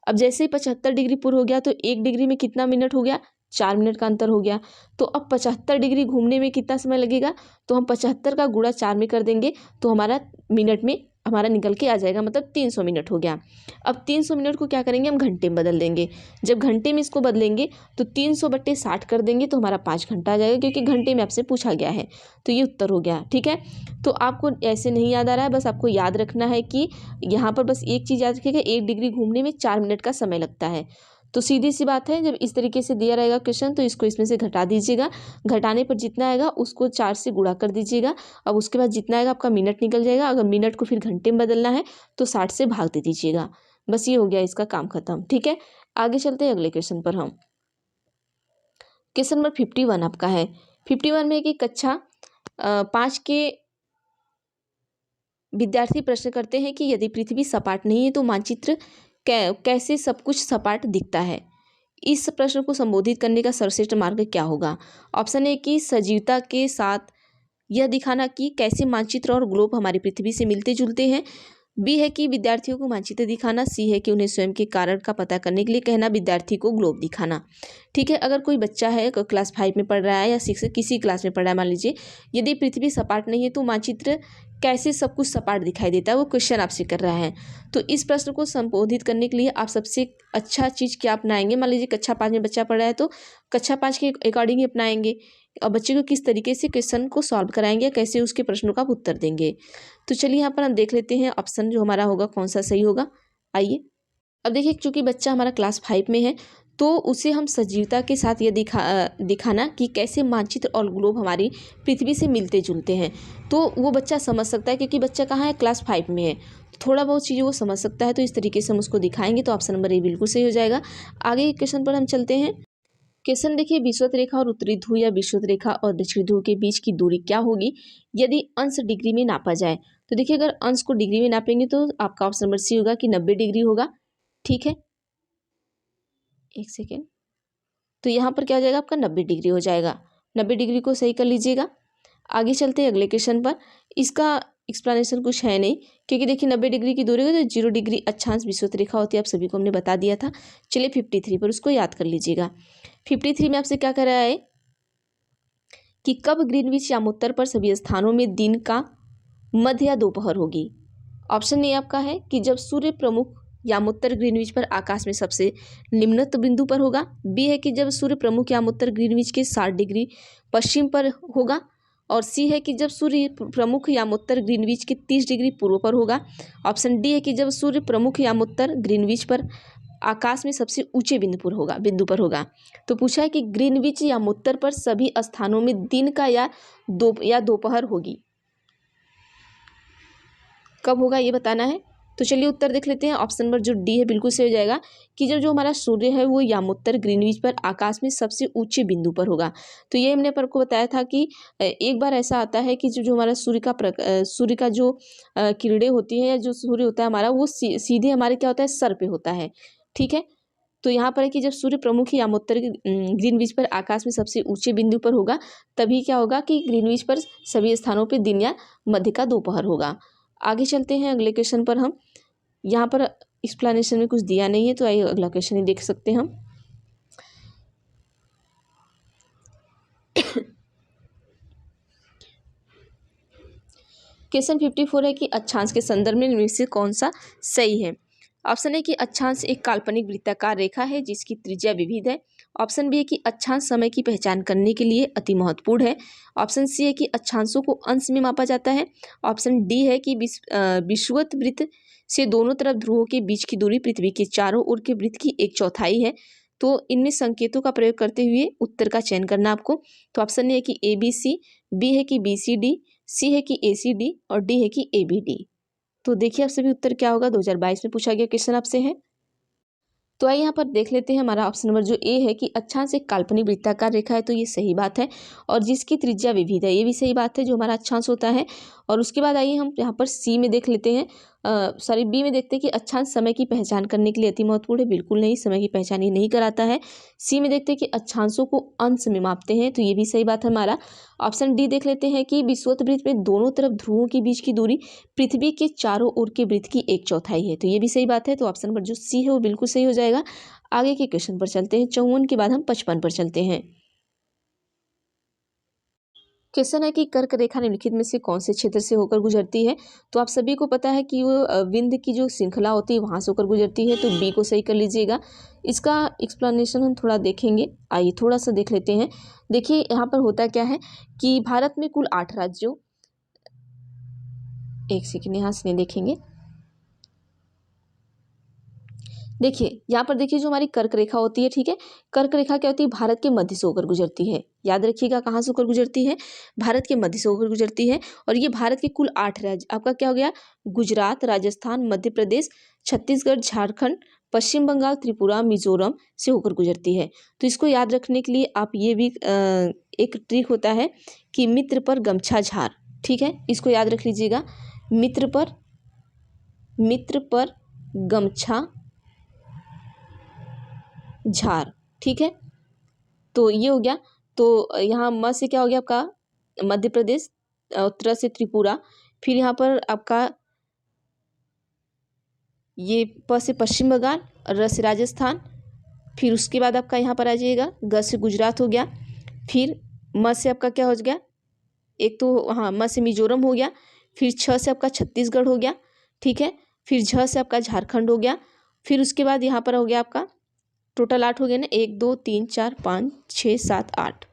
अब जैसे ही 75 डिग्री पूर्व हो गया तो 1 डिग्री में कितना मिनट हो गया? 4 मिनट का अंतर हो गया। तो अब 75 डिग्री घूमने में कितना समय लगेगा? तो हम 75 का गुणा 4 में कर देंगे तो हमारा मिनट में हमारा निकल के आ जाएगा, मतलब 300 मिनट हो गया। अब 300 मिनट को क्या करेंगे? हम घंटे में बदल देंगे। जब घंटे में इसको बदलेंगे तो 300/60 कर देंगे तो हमारा 5 घंटा आ जाएगा, क्योंकि घंटे में आपसे पूछा गया है। तो ये उत्तर हो गया, ठीक है। तो आपको ऐसे नहीं याद आ रहा है, बस आपको याद रखना है कि यहाँ पर बस एक चीज़ याद रखिएगा, 1 डिग्री घूमने में 4 मिनट का समय लगता है। तो सीधी सी बात है, जब इस तरीके से दिया रहेगा क्वेश्चन तो इसको इसमें से घटा दीजिएगा। घटाने पर जितना आएगा उसको 4 से गुणा कर दीजिएगा। अब उसके बाद जितना आएगा आपका मिनट निकल जाएगा। अगर मिनट को फिर घंटे में बदलना है तो 60 से भाग दे दीजिएगा। बस ये हो गया इसका काम खत्म। ठीक है, आगे चलते हैं अगले क्वेश्चन पर हम। क्वेश्चन नंबर 51 आपका है। 51 में कि कक्षा 5 के विद्यार्थी प्रश्न करते हैं कि यदि पृथ्वी सपाट नहीं है तो मानचित्र कैसे सब कुछ सपाट दिखता है। इस प्रश्न को संबोधित करने का सर्वश्रेष्ठ मार्ग क्या होगा। ऑप्शन ए कि सजीवता के साथ यह दिखाना कि कैसे मानचित्र और ग्लोब हमारी पृथ्वी से मिलते जुलते हैं। बी है कि विद्यार्थियों को मानचित्र दिखाना। सी है कि उन्हें स्वयं के कारण का पता करने के लिए कहना, विद्यार्थी को ग्लोब दिखाना। ठीक है, अगर कोई बच्चा है क्लास 5 में पढ़ रहा है या 6 किसी क्लास में पढ़ रहा है, मान लीजिए यदि पृथ्वी सपाट नहीं है तो मानचित्र कैसे सब कुछ सपाट दिखाई देता है, वो क्वेश्चन आपसे कर रहा है। तो इस प्रश्न को संबोधित करने के लिए आप सबसे अच्छा चीज़ क्या अपनाएंगे। मान लीजिए कक्षा 5 में बच्चा पढ़ रहा है तो कक्षा 5 के अकॉर्डिंग ही अपनाएंगे और बच्चे को किस तरीके से क्वेश्चन को सॉल्व कराएंगे, कैसे उसके प्रश्नों का आप उत्तर देंगे। तो चलिए यहाँ पर हम देख लेते हैं ऑप्शन जो हमारा होगा कौन सा सही होगा। आइए, अब देखिए चूंकि बच्चा हमारा क्लास 5 में है तो उसे हम सजीवता के साथ ये दिखाना कि कैसे मानचित्र और ग्लोब हमारी पृथ्वी से मिलते जुलते हैं, तो वो बच्चा समझ सकता है क्योंकि बच्चा कहाँ है, क्लास 5 में है। थोड़ा बहुत चीज़ें वो समझ सकता है, तो इस तरीके से हम उसको दिखाएंगे तो ऑप्शन नंबर ए बिल्कुल सही हो जाएगा। आगे के क्वेश्चन पर हम चलते हैं। क्वेश्चन देखिए, विषुवत रेखा और उत्तरी ध्रुव या विषुवत रेखा और दक्षिणी ध्रुव के बीच की दूरी क्या होगी यदि अंश डिग्री में नापा जाए। तो देखिए अगर अंश को डिग्री में नापेंगे तो आपका ऑप्शन नंबर सी होगा कि 90 डिग्री होगा। ठीक है, एक सेकेंड, तो यहाँ पर क्या हो जाएगा आपका 90 डिग्री हो जाएगा। 90 डिग्री को सही कर लीजिएगा। आगे चलते हैं अगले क्वेश्चन पर। इसका एक्सप्लेनेशन कुछ है नहीं क्योंकि देखिए 90 डिग्री की दूरी हो तो 0 डिग्री अक्षांश विषुवत रेखा होती है, आप सभी को हमने बता दिया था। चलिए 53 पर उसको याद कर लीजिएगा। 53 में आपसे क्या कर रहा है कि कब ग्रीनविच यामोत्तर पर सभी स्थानों में दिन का मध्य या दोपहर होगी। ऑप्शन ए आपका है कि जब सूर्य प्रमुख यामोत्तर ग्रीनविच पर आकाश में सबसे निम्नतम बिंदु पर होगा। बी है कि जब सूर्य प्रमुख यामोत्तर ग्रीनविच के 60 डिग्री पश्चिम पर होगा। और सी है कि जब सूर्य प्रमुख यामोत्तर ग्रीनविच के 30 डिग्री पूर्व पर होगा। ऑप्शन डी है कि जब सूर्य प्रमुख यामोत्तर ग्रीनविच पर आकाश में सबसे ऊंचे बिंदु पर होगा। तो पूछा है कि ग्रीनविच यामोत्तर पर सभी स्थानों में दिन का या दोपहर होगी, कब होगा ये बताना है। तो चलिए उत्तर देख लेते हैं। ऑप्शन नंबर जो डी है बिल्कुल सही हो जाएगा कि जब जो हमारा सूर्य है वो यामोत्तर ग्रीनविच पर आकाश में सबसे ऊंचे बिंदु पर होगा। तो ये हमने पर को बताया था कि एक बार ऐसा आता है कि जो हमारा सूर्य का जो किरणें होती है या जो सूर्य होता है हमारा वो सीधे हमारे क्या होता है, सर पे होता है। ठीक है, तो यहाँ पर है कि जब सूर्य प्रमुख यामोत्तर ग्रीनविच पर आकाश में सबसे ऊंचे बिंदु पर होगा तभी क्या होगा कि ग्रीनविच पर सभी स्थानों पर दिन या मध्य का दोपहर होगा। आगे चलते हैं अगले क्वेश्चन पर। हम यहाँ पर एक्सप्लेनेशन में कुछ दिया नहीं है तो आइए अगला क्वेश्चन ही देख सकते हैं हम। क्वेश्चन 54 है कि अक्षांश के संदर्भ में इनमें से कौन सा सही है। ऑप्शन है कि अक्षांश एक काल्पनिक वृत्ताकार रेखा है जिसकी त्रिज्या विविध है। ऑप्शन बी है कि अक्षांश समय की पहचान करने के लिए अति महत्वपूर्ण है। ऑप्शन सी है कि अक्षांशों को अंश में मापा जाता है। ऑप्शन डी है कि विषुवत वृत्त से दोनों तरफ ध्रुवों के बीच की दूरी पृथ्वी के चारों ओर के वृत्त की 1/4 है। तो इनमें संकेतों का प्रयोग करते हुए उत्तर का चयन करना आपको। तो ऑप्शन ए है कि ABC, बी है कि BCD, सी है कि ACD और डी है कि ABD। तो देखिए आप सभी उत्तर क्या होगा। 2022 में पूछा गया क्वेश्चन आपसे है। तो आइए यहाँ पर देख लेते हैं। हमारा ऑप्शन नंबर जो ए है कि अक्षांश एक काल्पनिक वृत्ताकार रेखा है, तो ये सही बात है। और जिसकी त्रिज्या विविध है, ये भी सही बात है, जो हमारा अक्षांश होता है। और उसके बाद आइए हम यहाँ पर सी में देख लेते हैं, बी में देखते हैं कि अक्षांश समय की पहचान करने के लिए अति महत्वपूर्ण है। बिल्कुल नहीं, समय की पहचान ये नहीं कराता है। सी में देखते हैं कि अक्षांशों को अंश में मापते हैं, तो ये भी सही बात है हमारा। ऑप्शन डी देख लेते हैं कि विषुवत वृत्त में दोनों तरफ ध्रुवों के बीच की दूरी पृथ्वी के चारों ओर के वृत्त की 1/4 है, तो ये भी सही बात है। तो ऑप्शन नंबर जो सी है वो बिल्कुल सही हो जाएगा। आगे के क्वेश्चन पर चलते हैं। 54 के बाद हम 55 पर चलते हैं। क्वेश्चन है कि कर्क रेखा निम्नलिखित में से कौन से क्षेत्र से होकर गुजरती है। तो आप सभी को पता है कि वो विंध्य की जो श्रृंखला होती है वहां से होकर गुजरती है, तो बी को सही कर लीजिएगा। इसका एक्सप्लेनेशन हम थोड़ा देखेंगे, आइए थोड़ा सा देख लेते हैं। देखिए यहाँ पर होता क्या है कि भारत में कुल 8 राज्यों, एक सेकेंड यहाँ से नहीं देखेंगे। देखिए यहाँ पर देखिए जो हमारी कर्क रेखा होती है, ठीक है, कर्क रेखा क्या होती है, भारत के मध्य से होकर गुजरती है। याद रखिएगा कहाँ से होकर गुजरती है, भारत के मध्य से होकर गुजरती है। और ये भारत के कुल 8 राज्य, आपका क्या हो गया, गुजरात, राजस्थान, मध्य प्रदेश, छत्तीसगढ़, झारखंड, पश्चिम बंगाल, त्रिपुरा, मिजोरम से होकर गुजरती है। तो इसको याद रखने के लिए आप ये भी एक ट्रिक होता है कि मित्र पर गमछा झार, ठीक है, इसको याद रख लीजिएगा, मित्र पर गमछा झार, ठीक है। तो ये हो गया। तो यहाँ म से क्या हो गया आपका मध्य प्रदेश, उत्तर से त्रिपुरा, फिर यहाँ पर आपका ये प से पश्चिम बंगाल, र से राजस्थान, फिर उसके बाद आपका यहाँ पर आ जाइएगा, ग से गुजरात हो गया, फिर म से आपका क्या हो गया, एक तो हाँ म से मिजोरम हो गया, फिर छ से आपका छत्तीसगढ़ हो गया, ठीक है, फिर झ से आपका झारखंड हो गया, फिर उसके बाद यहाँ पर हो गया आपका टोटल 8 हो गया ना, 1 2 3 4 5 6 7 8,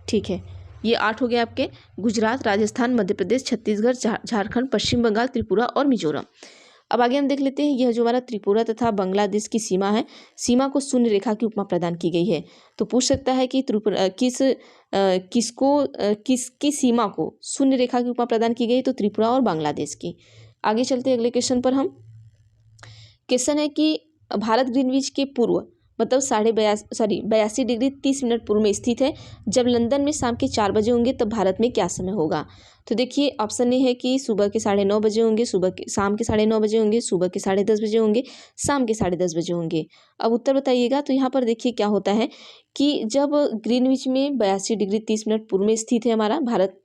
ठीक है, ये 8 हो गया आपके गुजरात, राजस्थान, मध्य प्रदेश, छत्तीसगढ़, झारखंड, पश्चिम बंगाल, त्रिपुरा और मिजोरम। अब आगे हम देख लेते हैं, यह जो हमारा त्रिपुरा तथा बांग्लादेश की सीमा है, सीमा को शून्य रेखा की उपमा प्रदान की गई है। तो पूछ सकता है कि त्रिपुरा किसकी सीमा को शून्य रेखा की उपमा प्रदान की गई, तो त्रिपुरा और बांग्लादेश की। आगे चलते हैं अगले क्वेश्चन पर। हम क्वेश्चन है कि भारत ग्रीनविच के पूर्व मतलब 82 डिग्री 30 मिनट पूर्व में स्थित है। जब लंदन में शाम के 4 बजे होंगे तब भारत में क्या समय होगा। तो देखिए ऑप्शन ए है कि सुबह के 9:30 बजे होंगे, शाम के 9:30 बजे होंगे, सुबह के 10:30 बजे होंगे, शाम के 10:30 बजे होंगे। अब उत्तर बताइएगा। तो यहाँ पर देखिए क्या होता है कि जब ग्रीनविच में 82 डिग्री 30 मिनट पूर्व में स्थित है हमारा भारत,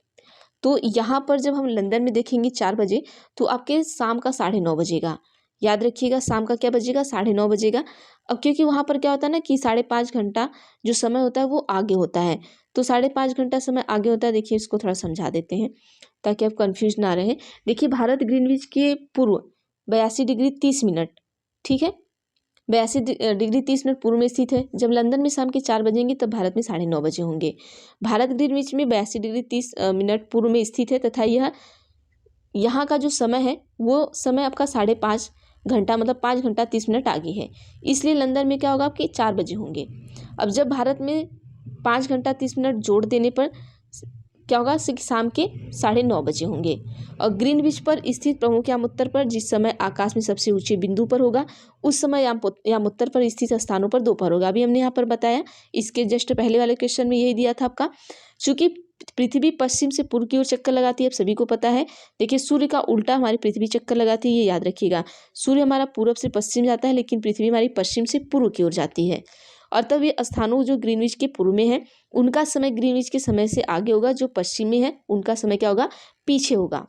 तो यहाँ पर जब हम लंदन में देखेंगे 4 बजे, तो आपके शाम का 9:30 बजेगा। याद रखिएगा शाम का क्या बजेगा, 9:30 बजेगा। अब क्योंकि वहाँ पर क्या होता है ना कि 5.5 घंटा जो समय होता है वो आगे होता है, तो 5.5 घंटा समय आगे होता है। देखिए इसको थोड़ा समझा देते हैं ताकि आप कंफ्यूज ना रहे। देखिए भारत ग्रीनविच के पूर्व 82 डिग्री 30 मिनट, ठीक है, 82 डिग्री 30 मिनट पूर्व में स्थित है। जब लंदन में शाम के 4 बजेंगे तब भारत में 9:30 बजे होंगे। भारत ग्रीनविच में 82 डिग्री 30 मिनट पूर्व में स्थित है तथा यह यहाँ का जो समय है वो समय आपका 5.5 घंटा मतलब 5 घंटा 30 मिनट आगे है, इसलिए लंदन में क्या होगा आपके 4 बजे होंगे। अब जब भारत में 5 घंटा 30 मिनट जोड़ देने पर क्या होगा, शाम के 9:30 बजे होंगे। और ग्रीनविच पर स्थित प्रमुख याम उत्तर पर जिस समय आकाश में सबसे ऊंचे बिंदु पर होगा उस समय याम उत्तर पर स्थित स्थानों पर दोपहर होगा। अभी हमने यहाँ पर बताया, इसके जस्ट पहले वाले क्वेश्चन में यही दिया था आपका। चूंकि पृथ्वी पश्चिम से पूर्व की ओर चक्कर लगाती है, अब सभी को पता है। देखिए सूर्य का उल्टा हमारी पृथ्वी चक्कर लगाती है, ये याद रखिएगा। सूर्य हमारा पूर्व से पश्चिम जाता है लेकिन पृथ्वी हमारी पश्चिम से पूर्व की ओर जाती है। और तब ये स्थानों जो ग्रीनविच के पूर्व में है उनका समय ग्रीनविच के समय से आगे होगा, जो पश्चिम में है उनका समय क्या होगा, पीछे होगा।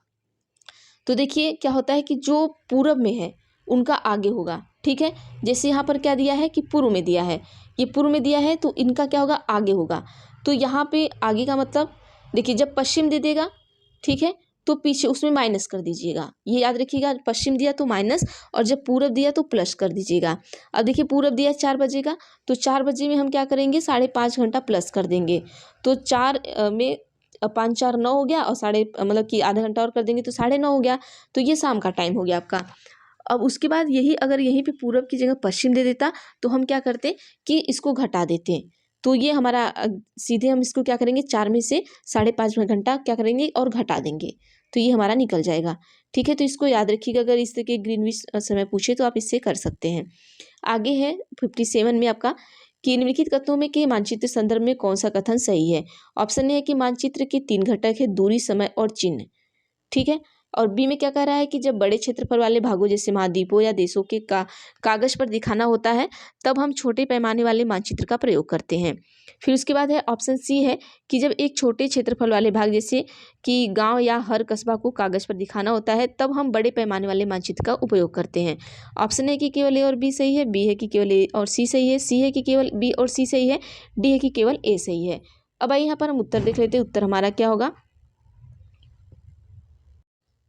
तो देखिए क्या होता है कि जो पूर्व में है उनका आगे होगा, ठीक है। जैसे यहाँ पर क्या दिया है कि पूर्व में दिया है, ये पूर्व में दिया है तो इनका क्या होगा, आगे होगा। तो यहाँ पे आगे का मतलब देखिए जब पश्चिम दे देगा, ठीक है, तो पीछे उसमें माइनस कर दीजिएगा, ये याद रखिएगा। पश्चिम दिया तो माइनस, और जब पूरब दिया तो प्लस कर दीजिएगा। अब देखिए पूरब दिया 4 बजे का, तो 4 बजे में हम क्या करेंगे, 5.5 घंटा प्लस कर देंगे। तो 4 में 5 4 9 हो गया, और मतलब कि आधा घंटा और कर देंगे तो 9:30 हो गया। तो ये शाम का टाइम हो गया आपका। अब उसके बाद यही अगर यहीं पे पूरब की जगह पश्चिम दे देता तो हम क्या करते कि इसको घटा देते। तो ये हमारा सीधे हम इसको क्या करेंगे, 4 में से 5.5 घंटा क्या करेंगे और घटा देंगे, तो ये हमारा निकल जाएगा, ठीक है। तो इसको याद रखिएगा, अगर इस तरह के ग्रीनविच समय पूछे तो आप इससे कर सकते हैं। आगे है 57 में आपका कि निम्नलिखित कथनों में के मानचित्र संदर्भ में कौन सा कथन सही है। ऑप्शन ए है कि मानचित्र के 3 घटक है, दूरी, समय और चिन्ह, ठीक है। और बी में क्या कह रहा है कि जब बड़े क्षेत्रफल वाले भागों जैसे महाद्वीपों या देशों के कागज पर दिखाना होता है तब हम छोटे पैमाने वाले मानचित्र का प्रयोग करते हैं। फिर उसके बाद है ऑप्शन सी है कि जब एक छोटे क्षेत्रफल वाले भाग जैसे कि गांव या हर कस्बा को कागज पर दिखाना होता है तब हम बड़े पैमाने वाले मानचित्र का उपयोग करते हैं। ऑप्शन है कि केवल ए और बी सही है, बी है कि केवल ए और सी सही है, सी है कि केवल बी और सी सही है, डी है कि केवल ए सही है। अब आइए यहाँ पर हम उत्तर देख लेते हैं। उत्तर हमारा क्या होगा,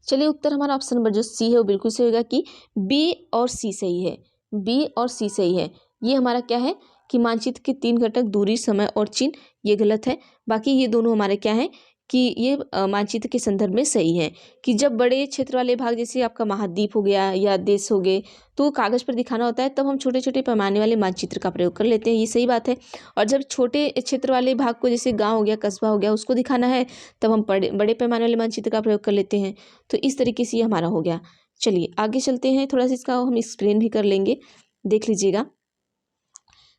चलिए उत्तर हमारा ऑप्शन नंबर जो सी है वो बिल्कुल सही होगा कि बी और सी सही है, बी और सी सही है। ये हमारा क्या है कि मानचित्र के 3 घटक दूरी, समय और चिन्ह, ये गलत है। बाकी ये दोनों हमारे क्या है कि ये मानचित्र के संदर्भ में सही है कि जब बड़े क्षेत्र वाले भाग जैसे आपका महाद्वीप हो गया या देश हो गए तो कागज़ पर दिखाना होता है, तब हम छोटे छोटे पैमाने वाले मानचित्र का प्रयोग कर लेते हैं, ये सही बात है। और जब छोटे क्षेत्र वाले भाग को जैसे गांव हो गया, कस्बा हो गया, उसको दिखाना है तब हम बड़े बड़े पैमाने वाले मानचित्र का प्रयोग कर लेते हैं। तो इस तरीके से ये हमारा हो गया। चलिए आगे चलते हैं, थोड़ा सा इसका हम एक्सप्लेन भी कर लेंगे, देख लीजिएगा।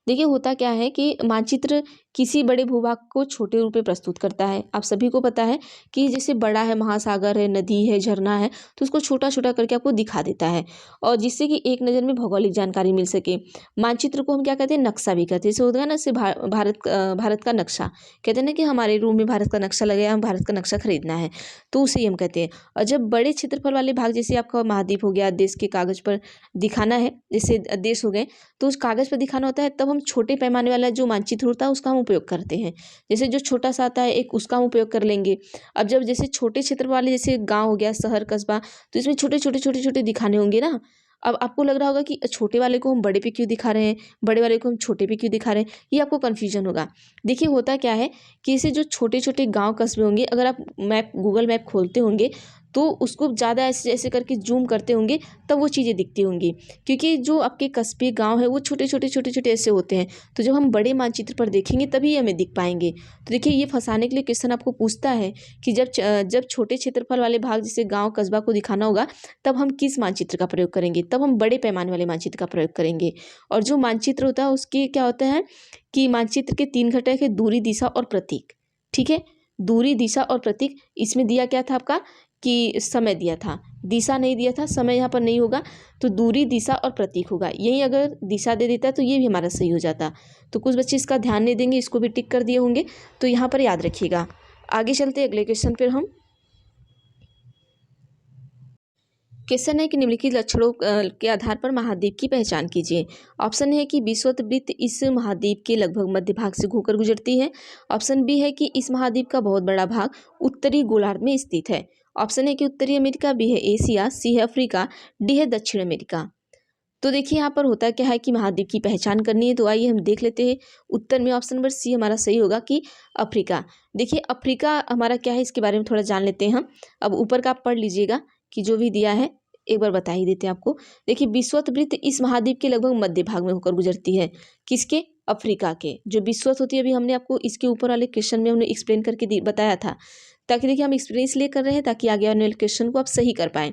देखिए होता क्या है कि मानचित्र किसी बड़े भूभाग को छोटे रूप में प्रस्तुत करता है। आप सभी को पता है कि जैसे बड़ा है, महासागर है, नदी है, झरना है, तो उसको छोटा छोटा करके आपको दिखा देता है और जिससे कि एक नज़र में भौगोलिक जानकारी मिल सके। मानचित्र को हम क्या कहते हैं, नक्शा भी कहते हैं। जैसे होता है ना, जैसे भारत का नक्शा कहते हैं ना कि हमारे रूम में भारत का नक्शा लगेगा, हम भारत का नक्शा खरीदना है, तो उसे ही हम कहते हैं। और जब बड़े क्षेत्रफल वाले भाग जैसे आपका महाद्वीप हो गया, देश के कागज़ पर दिखाना है, जैसे देश हो गए, तो उस कागज़ पर दिखाना होता है, तब हम छोटे पैमाने वाला जो मानचित्र होता है उसका हम उपयोग करते हैं। जैसे जो छोटा सा आता है एक, उसका हम उपयोग कर लेंगे। अब जब जैसे छोटे क्षेत्र वाले जैसे गांव हो गया, शहर, कस्बा, तो इसमें छोटे छोटे छोटे छोटे दिखाने होंगे ना। अब आपको लग रहा होगा कि छोटे वाले को हम बड़े पे क्यों दिखा रहे हैं, बड़े वाले को हम छोटे पे क्यों दिखा रहे हैं, ये आपको कन्फ्यूजन होगा। देखिए होता क्या है कि ऐसे जो छोटे छोटे गाँव कस्बे होंगे, अगर आप गूगल मैप खोलते होंगे तो उसको ज़्यादा ऐसे ऐसे करके जूम करते होंगे, तब वो चीज़ें दिखती होंगी, क्योंकि जो आपके कस्बे गांव है वो छोटे छोटे छोटे छोटे ऐसे होते हैं। तो जब हम बड़े मानचित्र पर देखेंगे तभी हमें दिख पाएंगे। तो देखिए ये फंसाने के लिए क्वेश्चन आपको पूछता है कि जब छोटे क्षेत्रफल वाले भाग जैसे गाँव कस्बा को दिखाना होगा, तब हम किस मानचित्र का प्रयोग करेंगे, तब हम बड़े पैमाने वाले मानचित्र का प्रयोग करेंगे। और जो मानचित्र होता है उसके क्या होता है कि मानचित्र के 3 घटक है, दूरी, दिशा और प्रतीक। ठीक है, दूरी, दिशा और प्रतीक। इसमें दिया क्या था आपका कि समय दिया था, दिशा नहीं दिया था, समय यहाँ पर नहीं होगा, तो दूरी, दिशा और प्रतीक होगा। यही अगर दिशा दे देता तो ये भी हमारा सही हो जाता। तो कुछ बच्चे इसका ध्यान नहीं देंगे, इसको भी टिक कर दिए होंगे, तो यहाँ पर याद रखिएगा। आगे चलते अगले क्वेश्चन पर हम। क्वेश्चन है कि निम्नलिखित लक्षणों के आधार पर महाद्वीप की पहचान कीजिए। ऑप्शन है कि विषुवत वृत्त इस महाद्वीप के लगभग मध्य भाग से होकर गुजरती है। ऑप्शन बी है कि इस महाद्वीप का बहुत बड़ा भाग उत्तरी गोलार्ध में स्थित है। ऑप्शन है कि उत्तरी अमेरिका, बी है एशिया, सी है अफ्रीका, डी है दक्षिण अमेरिका। तो देखिए यहाँ पर होता क्या है कि महाद्वीप की पहचान करनी है, तो आइए हम देख लेते हैं। उत्तर में ऑप्शन नंबर सी हमारा सही होगा कि अफ्रीका। देखिए अफ्रीका हमारा क्या है, इसके बारे में थोड़ा जान लेते हैं हम। अब ऊपर का आप पढ़ लीजिएगा कि जो भी दिया है एक बार बता ही देते हैं आपको। देखिए विषुवत वृत्त इस महाद्वीप के लगभग मध्य भाग में होकर गुजरती है। किसके? अफ्रीका के। जो विषुवत होती है, अभी हमने आपको इसके ऊपर वाले क्वेश्चन में हमने एक्सप्लेन करके बताया था, ताकि देखिए हम एक्सपीरियंस ले कर रहे हैं ताकि आगे आने वाले क्वेश्चन को आप सही कर पाएँ।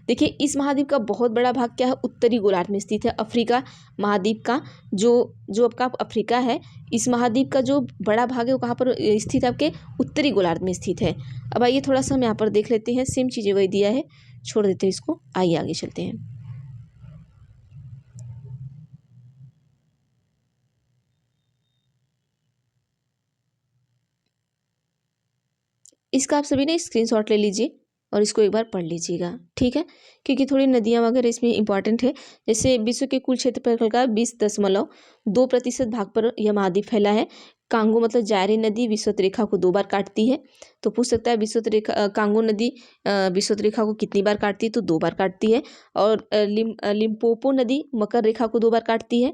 देखिए इस महाद्वीप का बहुत बड़ा भाग क्या है, उत्तरी गोलार्ध में स्थित है। अफ्रीका महाद्वीप का जो जो आपका अफ्रीका है, इस महाद्वीप का जो बड़ा भाग है वो कहाँ पर स्थित है, आपके उत्तरी गोलार्ध में स्थित है। अब आइए थोड़ा सा हम यहाँ पर देख लेते हैं, सेम चीज़ें वही दिया है, छोड़ देते हैं इसको, आइए आगे चलते हैं। इसका आप सभी ने स्क्रीनशॉट ले लीजिए और इसको एक बार पढ़ लीजिएगा, ठीक है, क्योंकि थोड़ी नदियाँ वगैरह इसमें इंपॉर्टेंट है। जैसे विश्व के कुल क्षेत्रफल का 20.2% भाग पर यह महाद्वीप फैला है। कांगो मतलब जायरी नदी विषुवत रेखा को 2 बार काटती है। तो पूछ सकता है विषुवत रेखा कांगो नदी विषुवत रेखा को कितनी बार काटती है, तो 2 बार काटती है। और लिम्पोपो नदी मकर रेखा को 2 बार काटती है।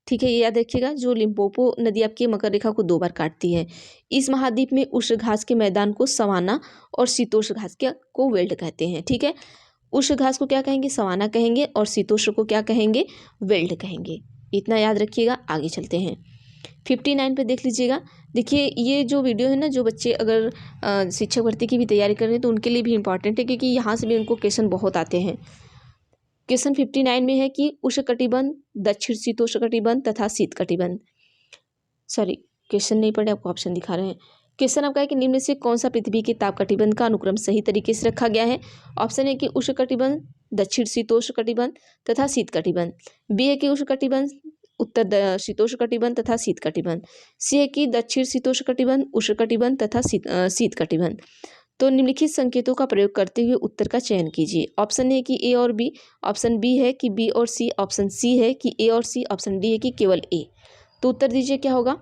ठीक है, ये याद रखिएगा, जो लिम्पोपो नदी आपकी मकर रेखा को 2 बार काटती है। इस महाद्वीप में उष्ण घास के मैदान को सवाना और शीतोष्ण घास को वेल्ड कहते हैं। ठीक है, उष्ण घास को क्या कहेंगे, सवाना कहेंगे, और शीतोष्ण को क्या कहेंगे, वेल्ड कहेंगे। इतना याद रखिएगा। आगे चलते हैं 59 पे देख लीजिएगा। देखिए ये जो वीडियो है ना, जो बच्चे अगर शिक्षक भर्ती की भी तैयारी कर रहे हैं तो उनके लिए भी इंपॉर्टेंट है, क्योंकि यहाँ से भी उनको क्वेश्चन बहुत आते हैं। क्वेश्चन 59 में है कि उष्णकटिबंध, दक्षिण शीतोष्णकटिबंध तथा शीतकटिबंध। सॉरी, क्वेश्चन नहीं पढ़े, आपको ऑप्शन दिखा रहे हैं। क्वेश्चन आपका है कि निम्न से कौन सा पृथ्वी के ताप कटिबंध का अनुक्रम सही तरीके से रखा गया है। ऑप्शन है कि उष्णकटिबंध, दक्षिण शीतोष्णकटिबंध तथा शीतकटिबंध। बी है कि उष्णकटिबंध, उत्तर शीतोष्णकटिबंध तथा शीतकटिबंध। सी है कि दक्षिण शीतोष्णकटिबंध, उष्णकटिबंध तथा शीतकटिबंध। तो निम्नलिखित संकेतों का प्रयोग करते हुए उत्तर का चयन कीजिए। ऑप्शन है कि ए और बी, ऑप्शन बी है कि बी और सी, ऑप्शन सी है कि ए और सी, ऑप्शन डी है कि केवल ए। तो उत्तर दीजिए क्या होगा।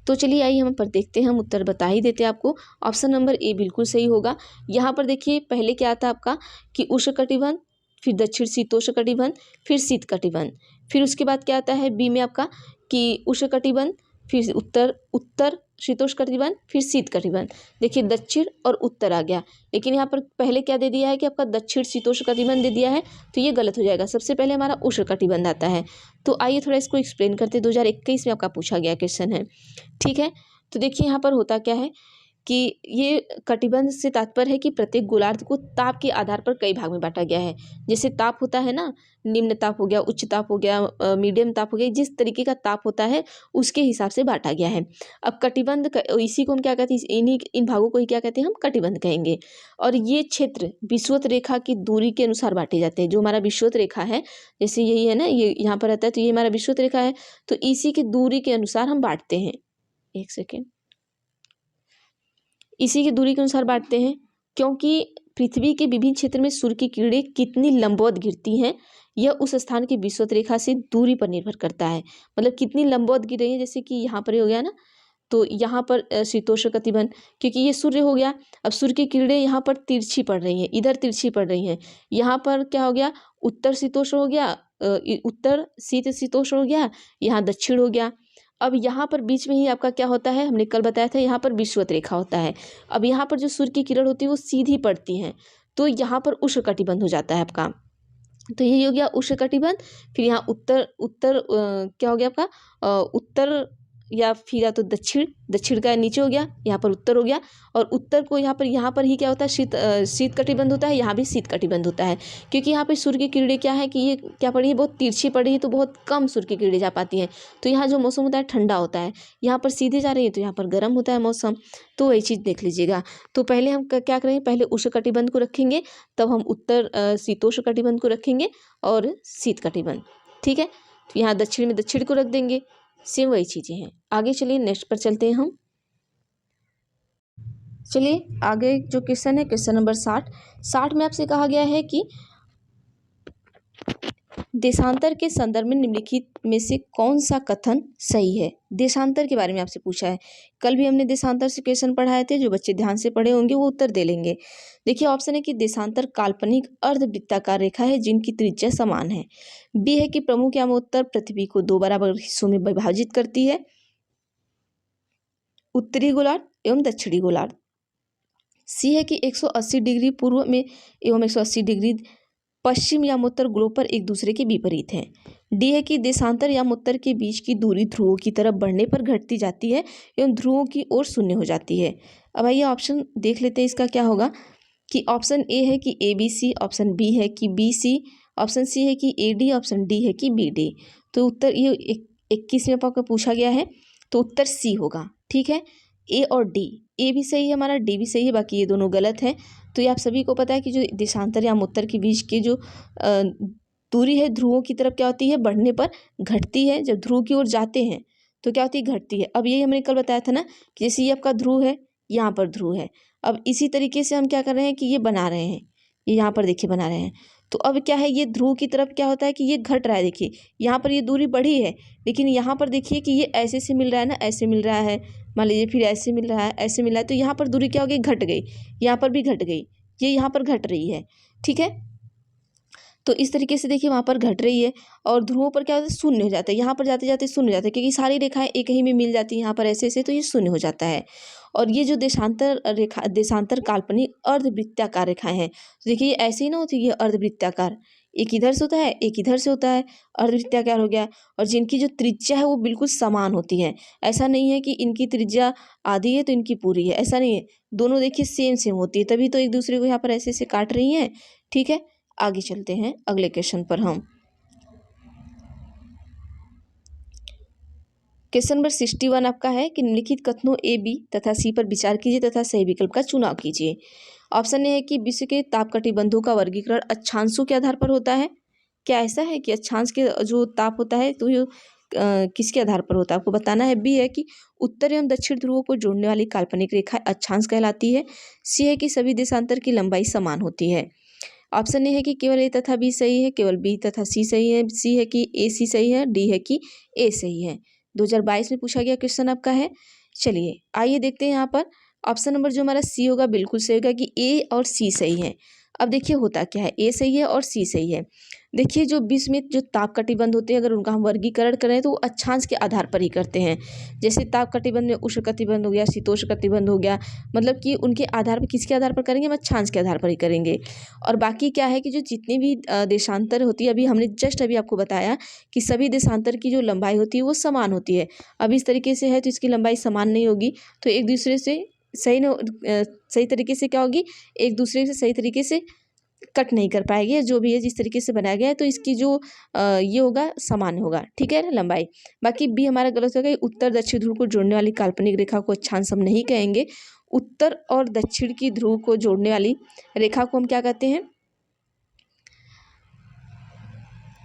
तो चलिए आइए हम पर देखते हैं, हम उत्तर बता ही देते हैं आपको। ऑप्शन नंबर ए बिल्कुल सही होगा। यहाँ पर देखिए पहले क्या आता है आपका कि उष्णकटिबंध, फिर दक्षिण शीतोष्णकटिबंध, फिर शीतकटिबंध, फिर उसके बाद क्या आता है बी में आपका कि उष्णकटिबंध, फिर उत्तर उत्तर शीतोष्ण कटिबंध, फिर शीत कटिबंध। देखिए दक्षिण और उत्तर आ गया, लेकिन यहाँ पर पहले क्या दे दिया है कि आपका दक्षिण शीतोष्ण कटिबंध दे दिया है, तो ये गलत हो जाएगा। सबसे पहले हमारा उष्ण कटिबंध आता है। तो आइए थोड़ा इसको एक्सप्लेन करते। 2021 में आपका पूछा गया क्वेश्चन है, ठीक है। तो देखिए यहाँ पर होता क्या है कि ये कटिबंध से तात्पर्य है कि प्रत्येक गोलार्ध को ताप के आधार पर कई भाग में बांटा गया है। जैसे ताप होता है ना, निम्न ताप हो गया, उच्च ताप हो गया, मीडियम ताप हो गया, जिस तरीके का ताप होता है उसके हिसाब से बांटा गया है। अब कटिबंध इसी को हम क्या कहते हैं, इन भागों को ही क्या कहते हैं, हम कटिबंध कहेंगे। और ये क्षेत्र विषुवत रेखा की दूरी के अनुसार बांटे जाते हैं। जो हमारा विषुवत रेखा है, जैसे यही है ना, ये यहाँ पर रहता है, तो ये हमारा विषुवत रेखा है, तो इसी की दूरी के अनुसार हम बांटते हैं। एक सेकेंड, इसी की दूरी के अनुसार बांटते हैं, क्योंकि पृथ्वी के विभिन्न क्षेत्र में सूर्य की किरणें कितनी लंबवत गिरती हैं, यह उस स्थान की विषुवत रेखा से दूरी पर निर्भर करता है। मतलब कितनी लंबवत गिर रही है, जैसे कि यहाँ पर हो गया ना, तो यहाँ पर शीतोष्ण कटिबंध, क्योंकि ये सूर्य हो गया। अब सूर्य की किरणें यहाँ पर तिरछी पड़ रही हैं, इधर तिरछी पड़ रही हैं। यहाँ पर क्या हो गया, उत्तर शीतोष्ण हो गया, उत्तर शीतोष्ण हो गया, यहाँ दक्षिण हो गया। अब यहाँ पर बीच में ही आपका क्या होता है, हमने कल बताया था, यहाँ पर विषुवत रेखा होता है। अब यहाँ पर जो सूर्य की किरण होती है वो सीधी पड़ती हैं, तो यहाँ पर उष्ण कटिबंध हो जाता है आपका। तो यही हो गया उष्ण कटिबंध। फिर यहाँ उत्तर उत्तर क्या हो गया आपका, उत्तर या फिर या तो दक्षिण, दक्षिण का नीचे हो गया, यहाँ पर उत्तर हो गया। और उत्तर को यहाँ पर ही क्या होता है, शीत कटिबंध होता है, यहाँ भी शीत कटिबंध होता है। क्योंकि यहाँ पे सूर्य की किरणें क्या है कि ये क्या पड़ी है, बहुत तिरछी पड़ी है, तो बहुत कम सूर्य की किरणें जा पाती हैं। तो यहाँ जो मौसम होता है ठंडा होता है, यहाँ पर सीधे जा रही है तो यहाँ पर गर्म होता है मौसम। तो वही चीज़ देख लीजिएगा। तो पहले हम क्या करेंगे, पहले उष्ण कटिबंध को रखेंगे, तब हम उत्तर शीतोष्ण कटिबंध को रखेंगे और शीत कटिबंध, ठीक है। तो यहाँ दक्षिण में दक्षिण को रख देंगे, सेम वही चीज़ें हैं। आगे चलिए नेक्स्ट पर चलते हैं हम। चलिए आगे जो क्वेश्चन है, क्वेश्चन नंबर 60 में आपसे कहा गया है कि देशांतर के संदर्भ में निम्नलिखित में से कौन सा कथन सही है। देशांतर के बारे में आपसे पूछा है। कल भी हमने देशांतर से क्वेश्चन पढ़ाए थे, जो बच्चे ध्यान से पढ़े होंगे वो उत्तर दे लेंगे। देखिए ऑप्शन है कि देशांतर काल्पनिक अर्धवृत्ताकार रेखा है जिनकी त्रिज्या समान है। बी है कि प्रमुख यामोत्तर पृथ्वी को 2 बराबर हिस्सों में विभाजित करती है, उत्तरी गोलार्ध एवं दक्षिणी गोलार्ध। सी है कि 180 डिग्री पूर्व में एवं 180 डिग्री पश्चिम यामोत्तर ग्लोब पर एक दूसरे के विपरीत हैं। डी है कि देशांतर यामोत्तर के बीच की दूरी ध्रुवों की तरफ बढ़ने पर घटती जाती है एवं ध्रुवों की ओर शून्य हो जाती है। अब आइए ऑप्शन देख लेते हैं, इसका क्या होगा कि ऑप्शन ए है कि ABC, ऑप्शन बी है कि BC, ऑप्शन सी है कि AD, ऑप्शन डी है कि BD। तो उत्तर ये 21 में आपका पूछा गया है, तो उत्तर सी होगा, ठीक है। ए और डी, ए भी सही है हमारा, डी भी सही है, बाकी ये दोनों गलत है। तो ये आप सभी को पता है कि जो देशांतर या यामोत्तर के बीच की जो दूरी है ध्रुवों की तरफ क्या होती है, बढ़ने पर घटती है। जब ध्रुव की ओर जाते हैं तो क्या होती है, घटती है। अब यही हमने कल बताया था ना कि जैसे ये आपका ध्रुव है, यहाँ पर ध्रुव है, अब इसी तरीके से हम क्या कर रहे हैं कि ये बना रहे हैं, ये यहाँ पर देखिए बना रहे हैं। तो अब क्या है, ये ध्रुव की तरफ क्या होता है कि ये घट रहा है। देखिए यहाँ पर ये दूरी बढ़ी है, लेकिन यहाँ पर देखिए कि ये ऐसे से मिल रहा है ना, ऐसे मिल रहा है, मान लीजिए फिर ऐसे मिल रहा है, ऐसे मिल रहा है, तो यहाँ पर दूरी क्या हो गई, घट गई। यहाँ पर भी घट गई, ये यहाँ पर घट रही है, ठीक है। तो इस तरीके से देखिए वहाँ पर घट रही है और ध्रुवों पर क्या होता है, शून्य हो जाता है। यहाँ पर जाते जाते शून्य हो जाता है, क्योंकि सारी रेखाएं एक ही में मिल जाती हैं यहाँ पर ऐसे ऐसे, तो ये शून्य हो जाता है। और ये जो देशांतर काल्पनिक अर्धवृत्ताकार रेखाएं हैं, तो देखिए ये ऐसे ही ना होती है, अर्धवृत्ताकार, एक इधर से होता है एक इधर से होता है, अर्धवृत्ताकार हो गया। और जिनकी जो त्रिज्या है वो बिल्कुल समान होती है। ऐसा नहीं है कि इनकी त्रिज्या आधी है तो इनकी पूरी है, ऐसा नहीं है। दोनों देखिए सेम सेम होती है, तभी तो एक दूसरे को यहाँ पर ऐसे ऐसे काट रही हैं, ठीक है। आगे चलते हैं अगले क्वेश्चन पर हम। क्वेश्चन नंबर 61 आपका है कि निम्नलिखित कथनों A, B तथा C पर विचार कीजिए तथा सही विकल्प का चुनाव कीजिए। ऑप्शन ए है कि विश्व के ताप कटिबंधों का वर्गीकरण अक्षांशों के आधार पर होता है। क्या ऐसा है कि अक्षांश के जो ताप होता है तो ये किसके आधार पर होता है, आपको बताना है। बी है कि उत्तर एवं दक्षिण ध्रुवों को जोड़ने वाली काल्पनिक रेखा अक्षांश कहलाती है। सी है कि सभी देशांतर की लंबाई समान होती है। ऑप्शन ए है कि केवल ए तथा बी सही है, केवल बी तथा सी सही है, सी है कि ए सी सही है, डी है कि ए सही है। 2022 में पूछा गया क्वेश्चन आपका है। चलिए आइए देखते हैं यहाँ पर ऑप्शन नंबर जो हमारा सी होगा बिल्कुल सही होगा कि ए और सी सही है। अब देखिए होता क्या है, ए सही है और सी सही है। देखिए जो विश्व में जो ताप कटिबंध होते हैं, अगर उनका हम वर्गीकरण करें तो वो अक्षांश के आधार पर ही करते हैं। जैसे ताप कटिबंध में उष्ण कटिबंध हो गया, शीतोष्ण कटिबंध हो गया, मतलब कि उनके आधार पर, किसके आधार पर करेंगे, हम अक्षांश के आधार पर ही करेंगे। और बाकी क्या है कि जो जितने भी देशांतर होती है, अभी हमने जस्ट अभी आपको बताया कि सभी देशांतर की जो लंबाई होती है वो समान होती है। अब इस तरीके से है तो इसकी लंबाई समान नहीं होगी, तो एक दूसरे से सही तरीके से क्या होगी, एक दूसरे से सही तरीके से कट नहीं कर पाएगी, जो भी है जिस तरीके से बनाया गया है, तो इसकी जो ये होगा समान होगा, ठीक है ना, लंबाई। बाकी बी हमारा गलत होगा, उत्तर दक्षिण ध्रुव को जोड़ने वाली काल्पनिक रेखा को अक्षांश हम नहीं कहेंगे। उत्तर और दक्षिण की ध्रुव को जोड़ने वाली रेखा को हम क्या कहते हैं,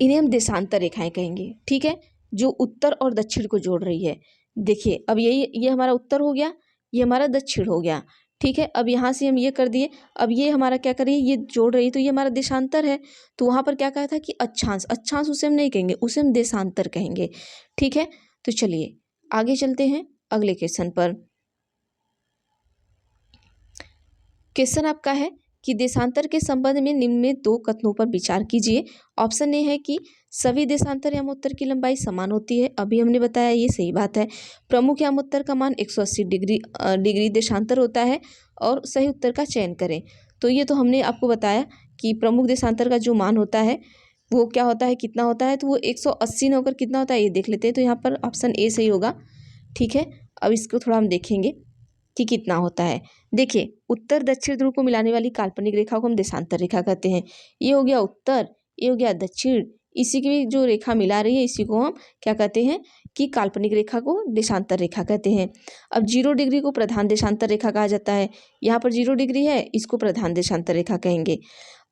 इन्हें हम देशांतर रेखाएं कहेंगे, ठीक है, जो उत्तर और दक्षिण को जोड़ रही है। देखिए अब ये हमारा उत्तर हो गया, ये हमारा दक्षिण हो गया, ठीक है। अब यहाँ से हम ये कर दिए, अब ये हमारा क्या कर रही है, ये जोड़ रही है, तो ये हमारा देशांतर है। तो वहाँ पर क्या कहा था कि अक्षांश, अक्षांश उसे हम नहीं कहेंगे, उसे हम देशांतर कहेंगे, ठीक है। तो चलिए आगे चलते हैं अगले क्वेश्चन पर। क्वेश्चन आपका है कि देशांतर के संबंध में निम्न में दो कथनों पर विचार कीजिए। ऑप्शन ए है कि सभी देशांतर याम उत्तर की लंबाई समान होती है, अभी हमने बताया ये सही बात है। प्रमुख याम उत्तर का मान 180 डिग्री देशांतर होता है, और सही उत्तर का चयन करें। तो ये तो हमने आपको बताया कि प्रमुख देशांतर का जो मान होता है वो क्या होता है, कितना होता है, तो वो 180 न होकर कितना होता है ये देख लेते हैं। तो यहाँ पर ऑप्शन ए सही होगा, ठीक है। अब इसको थोड़ा हम देखेंगे कि कितना होता है। देखिए उत्तर दक्षिण ध्रुव को मिलाने वाली काल्पनिक रेखा को हम देशांतर रेखा कहते हैं। ये हो गया उत्तर, ये हो गया दक्षिण, इसी की जो रेखा मिला रही है इसी को हम क्या कहते हैं कि काल्पनिक रेखा को देशांतर रेखा कहते हैं। अब 0 डिग्री को प्रधान देशांतर रेखा कहा जाता है। यहाँ पर 0 डिग्री है, इसको प्रधान देशांतर रेखा कहेंगे।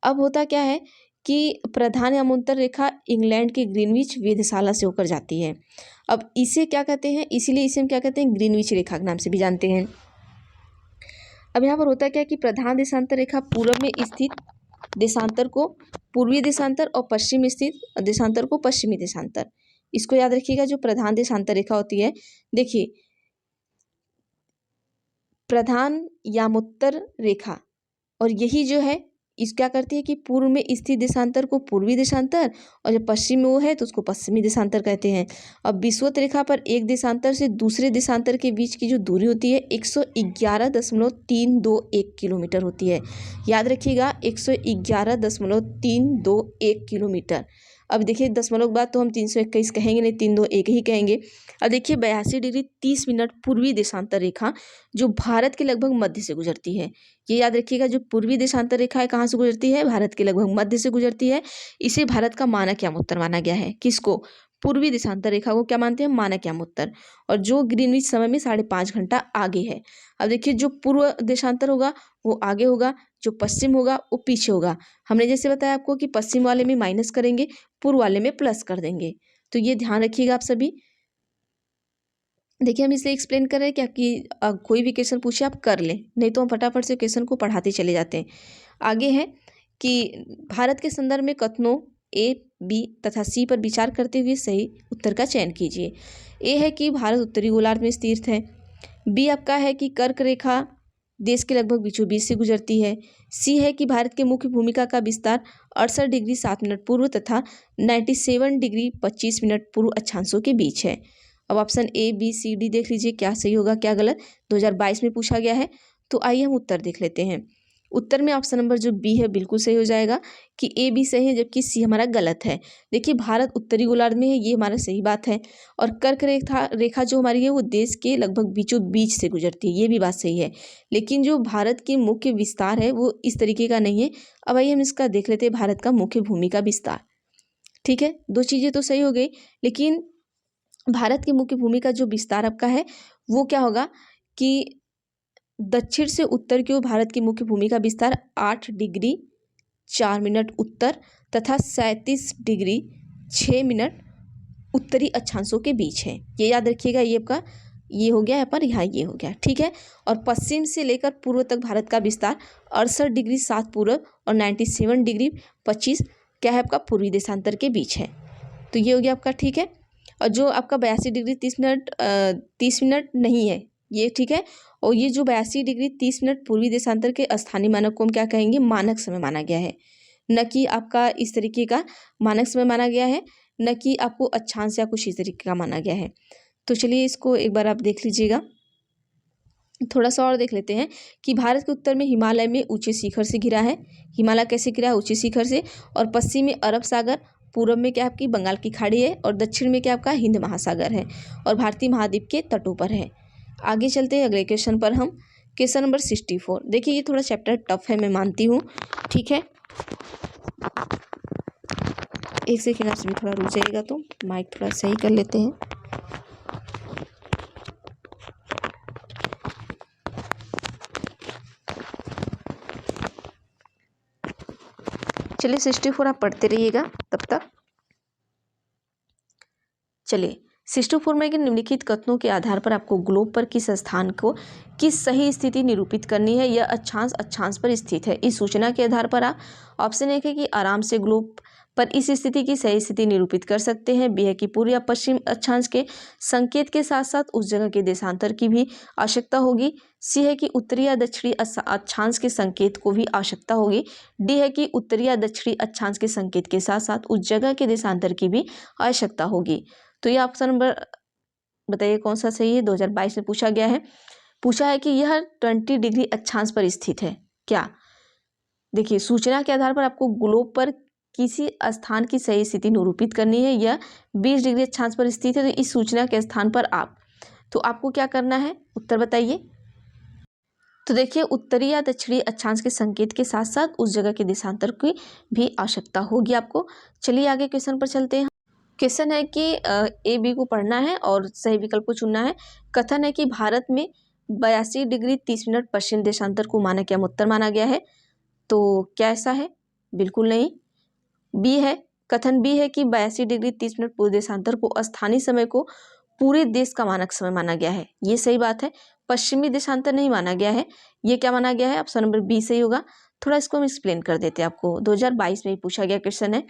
अब होता क्या है कि प्रधान यामोत्तर रेखा इंग्लैंड के ग्रीनविच वेधशाला से होकर जाती है। अब इसे क्या कहते हैं, इसीलिए इसे हम क्या कहते हैं, ग्रीनविच रेखा के नाम से भी जानते हैं। अब यहाँ पर होता क्या है कि प्रधान देशांतर रेखा पूर्व में स्थित देशांतर को पूर्वी देशांतर और पश्चिम में स्थित देशांतर को पश्चिमी देशांतर, इसको याद रखिएगा। जो प्रधान देशांतर रेखा होती है, देखिए प्रधान यामोत्तर रेखा, और यही जो है इस क्या करती है कि पूर्व में स्थित देशांतर को पूर्वी देशांतर, और जब पश्चिम में वो है तो उसको पश्चिमी देशांतर कहते हैं। अब विषुवत रेखा पर एक देशांतर से दूसरे देशांतर के बीच की जो दूरी होती है 111.321 किलोमीटर होती है। याद रखिएगा 111.321 किलोमीटर। अब देखिए दशमलव के बाद तो हम 321 कहेंगे नहीं, 321 ही कहेंगे। अब देखिए 82 डिग्री 30 मिनट पूर्वी देशांतर रेखा जो भारत के लगभग मध्य से गुजरती है। ये याद रखिएगा, जो पूर्वी देशांतर रेखा है कहाँ से गुजरती है, भारत के लगभग मध्य से गुजरती है। इसे भारत का मानक यामोत्तर माना गया है। किसको, पूर्वी देशांतर रेखा को क्या मानते हैं, मानक यामोत्तर। और जो ग्रीनविच समय में 5.5 घंटा आगे है। अब देखिए जो पूर्व देशांतर होगा वो आगे होगा, जो पश्चिम होगा वो पीछे होगा। हमने जैसे बताया आपको कि पश्चिम वाले में माइनस करेंगे, पूर्व वाले में प्लस कर देंगे। तो ये ध्यान रखिएगा आप सभी। देखिए हम इसलिए एक्सप्लेन कर रहे हैं क्या कि कोई भी क्वेश्चन पूछे आप कर लें, नहीं तो हम फटाफट से क्वेश्चन को पढ़ाते चले जाते हैं। आगे है कि भारत के संदर्भ में कथनों ए, बी तथा सी पर विचार करते हुए सही उत्तर का चयन कीजिए। ए है कि भारत उत्तरी गोलार्ध में स्थित है। बी आपका है कि कर्क रेखा देश के लगभग बीचों बीच से गुजरती है। सी है कि भारत के मुख्य भूमिका का विस्तार 68 डिग्री 7 मिनट पूर्व तथा 97 डिग्री 25 मिनट पूर्व अक्षांशों के बीच है। अब option A, B, C, D देख लीजिए क्या सही होगा क्या गलत। 2022 में पूछा गया है। तो आइए हम उत्तर देख लेते हैं। उत्तर में ऑप्शन नंबर जो बी है बिल्कुल सही हो जाएगा कि ए, बी सही है, जबकि सी हमारा गलत है। देखिए भारत उत्तरी गोलार्ध में है, ये हमारा सही बात है। और कर्क रेखा जो हमारी है वो देश के लगभग बीचों बीच से गुजरती है, ये भी बात सही है। लेकिन जो भारत की मुख्य विस्तार है वो इस तरीके का नहीं है। अब आइए हम इसका देख लेते हैं, भारत का मुख्य भूमि का विस्तार। ठीक है, दो चीज़ें तो सही हो गई, लेकिन भारत की मुख्य भूमि का जो विस्तार आपका है वो क्या होगा कि दक्षिण से उत्तर की ओर भारत की मुख्य भूमि का विस्तार 8 डिग्री 4 मिनट उत्तर तथा 37 डिग्री 6 मिनट उत्तरी अक्षांशों के बीच है। ये याद रखिएगा, ये आपका ये हो गया यहाँ पर, यहाँ ये हो गया, ठीक है। और पश्चिम से लेकर पूर्व तक भारत का विस्तार 68 डिग्री 7 पूर्व और 97 डिग्री 25 क्या है आपका पूर्वी देशांतर के बीच है। तो ये हो गया आपका, ठीक है। और जो आपका 82 डिग्री 30 मिनट नहीं है, ये ठीक है। और ये जो 82 डिग्री 30 मिनट पूर्वी देशांतर के स्थानीय मानक को हम क्या कहेंगे, मानक समय माना गया है, न कि आपका इस तरीके का मानक समय माना गया है, न कि आपको अक्षांश या कुछ इस तरीके का माना गया है। तो चलिए इसको एक बार आप देख लीजिएगा। थोड़ा सा और देख लेते हैं कि भारत के उत्तर में हिमालय में ऊंचे शिखर से घिरा है। हिमालय कैसे घिरा है, ऊंचे शिखर से। और पश्चिम में अरब सागर, पूर्व में क्या आपकी बंगाल की खाड़ी है, और दक्षिण में क्या आपका हिंद महासागर है, और भारतीय महाद्वीप के तटों पर है। आगे चलते हैं अगले क्वेश्चन पर हम। Question number 64। देखिए ये थोड़ा चैप्टर टफ है, मैं मानती हूँ, ठीक है। एक सेकेंड आप सभी थोड़ा रुक जाइएगा, तो माइक थोड़ा सही कर लेते हैं। चलिए 64 आप पढ़ते रहिएगा तब तक। चलिए 64 में कि निम्नलिखित कथनों के आधार पर आपको ग्लोब पर किस स्थान को किस सही स्थिति निरूपित करनी है। यह अक्षांश अक्षांश पर स्थित है। इस सूचना के आधार पर आप ऑप्शन एक है कि आराम से ग्लोब पर इस स्थिति की सही स्थिति निरूपित कर सकते हैं। बी है कि पूर्व या पश्चिम अक्षांश के संकेत के साथ साथ उस जगह के देशांतर की भी आवश्यकता होगी। सी है कि उत्तरी या दक्षिणी अक्षांश के संकेत को भी आवश्यकता होगी। डी है कि उत्तरी या दक्षिणी अक्षांश के संकेत के साथ साथ उस जगह के देशांतर की भी आवश्यकता होगी। तो ये ऑप्शन नंबर बताइए कौन सा सही है। 2022 में पूछा गया है। पूछा है कि यह 20 डिग्री अक्षांश पर स्थित है क्या। देखिए सूचना के आधार पर आपको ग्लोब पर किसी स्थान की सही स्थिति निरूपित करनी है। यह 20 डिग्री अक्षांश पर स्थित है। तो इस सूचना के स्थान पर आपको क्या करना है, उत्तर बताइए। तो देखिए उत्तरी या दक्षिणी अक्षांश के संकेत के साथ साथ उस जगह के देशांतर की भी आवश्यकता होगी आपको। चलिए आगे क्वेश्चन पर चलते हैं। क्वेश्चन है कि ए बी को पढ़ना है और सही विकल्प को चुनना है। कथन है कि भारत में 82 डिग्री 30 मिनट पश्चिम देशांतर को मानक या उत्तर माना गया है। तो क्या ऐसा है, बिल्कुल नहीं। बी है, कथन बी है कि 82 डिग्री 30 मिनट पूर्व देशांतर को स्थानीय समय को पूरे देश का मानक समय माना गया है। ये सही बात है, पश्चिमी देशांतर नहीं माना गया है। ये क्या माना गया है, ऑप्शन नंबर बी सही होगा। थोड़ा इसको हम एक्सप्लेन कर देते हैं आपको। 2022 में ही पूछा गया क्वेश्चन है।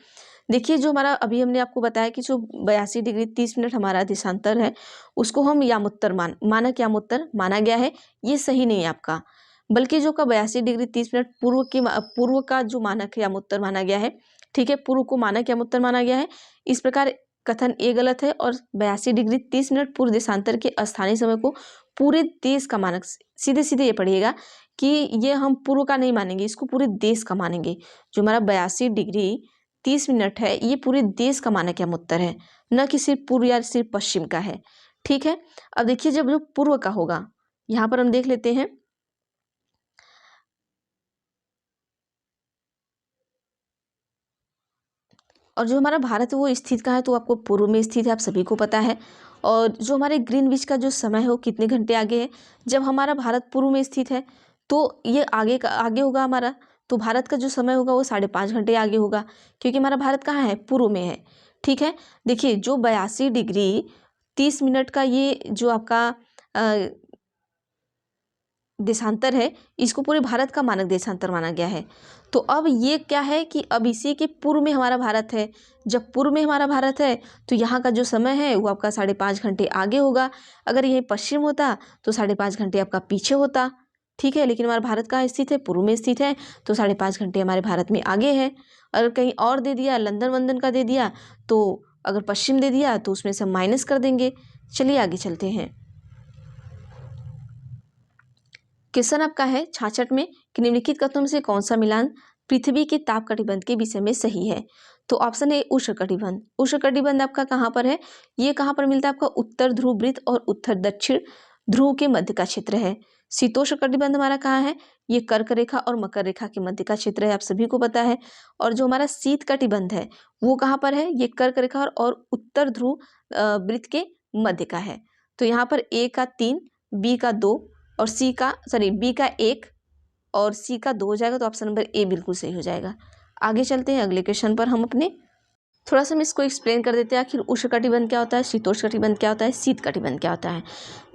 देखिए जो हमारा अभी हमने आपको बताया कि जो 82 डिग्री 30 मिनट हमारा देशांतर है उसको हम यामोत्तर मानक यामोत्तर माना गया है। ये सही नहीं है आपका, बल्कि जो का 82 डिग्री 30 मिनट पूर्व का जो मानक यामोत्तर माना गया है, ठीक है, पूर्व को मानक यामोत्तर माना गया है। इस प्रकार कथन ए गलत है और 82 डिग्री 30 मिनट पूर्व देशांतर के स्थानीय समय को पूरे देश का मानक, सीधे सीधे ये पढ़िएगा कि ये हम पूर्व का नहीं मानेंगे, इसको पूरे देश का मानेंगे। जो हमारा 82 डिग्री 30 मिनट है ये पूरे देश का मानक यामोत्तर है, न कि सिर्फ पूर्व या सिर्फ पश्चिम का है, ठीक है। अब देखिए जब जो पूर्व का होगा, यहाँ पर हम देख लेते हैं। और जो हमारा भारत है वो स्थित कहाँ है, तो आपको पूर्व में स्थित है, आप सभी को पता है। और जो हमारे ग्रीनविच का जो समय है वो कितने घंटे आगे है। जब हमारा भारत पूर्व में स्थित है तो ये आगे होगा हमारा, तो भारत का जो समय होगा वो 5.5 घंटे आगे होगा, क्योंकि हमारा भारत कहाँ है, पूर्व में है, ठीक है। देखिए जो 82 डिग्री 30 मिनट का ये जो आपका देशांतर है, इसको पूरे भारत का मानक देशांतर माना गया है। तो अब ये क्या है कि अब इसी के पूर्व में हमारा भारत है। जब पूर्व में हमारा भारत है तो यहाँ का जो समय है वो आपका 5.5 घंटे आगे होगा। अगर ये पश्चिम होता तो 5.5 घंटे आपका पीछे होता, ठीक है। लेकिन हमारा भारत कहाँ स्थित है, पूर्व में स्थित है, तो 5.5 घंटे हमारे भारत में आगे है। अगर कहीं और दे दिया, लंदन वंदन का दे दिया, तो अगर पश्चिम दे दिया तो उसमें से हम माइनस कर देंगे। चलिए आगे चलते हैं। क्वेश्चन आपका है 66 में कि निम्नलिखित कथनों में से कौन सा मिलान पृथ्वी के ताप कटिबंध के विषय में सही है। तो ऑप्शन ए उष्ण कटिबंध। उष्ण कटिबंध आपका कहाँ पर है, ये कहाँ पर मिलता है, आपका उत्तर ध्रुव वृत्त और उत्तर दक्षिण ध्रुव के मध्य का क्षेत्र है। शीतोष्ण कटिबंध हमारा कहाँ है, ये कर्क रेखा और मकर रेखा के मध्य का क्षेत्र है, आप सभी को पता है। और जो हमारा शीत कटिबंध है वो कहाँ पर है, ये कर्क रेखा और उत्तर ध्रुव वृत्त के मध्य का है। तो यहाँ पर ए का 3, बी का 2 और बी का 1 और सी का 2 हो जाएगा। तो ऑप्शन नंबर ए बिल्कुल सही हो जाएगा। आगे चलते हैं अगले क्वेश्चन पर। हम अपने थोड़ा सा हम इसको एक्सप्लेन कर देते हैं, आखिर उष्ण कटिबंध क्या होता है, शीतोष्ण कटिबंध क्या होता है, शीत कटिबंध क्या होता है।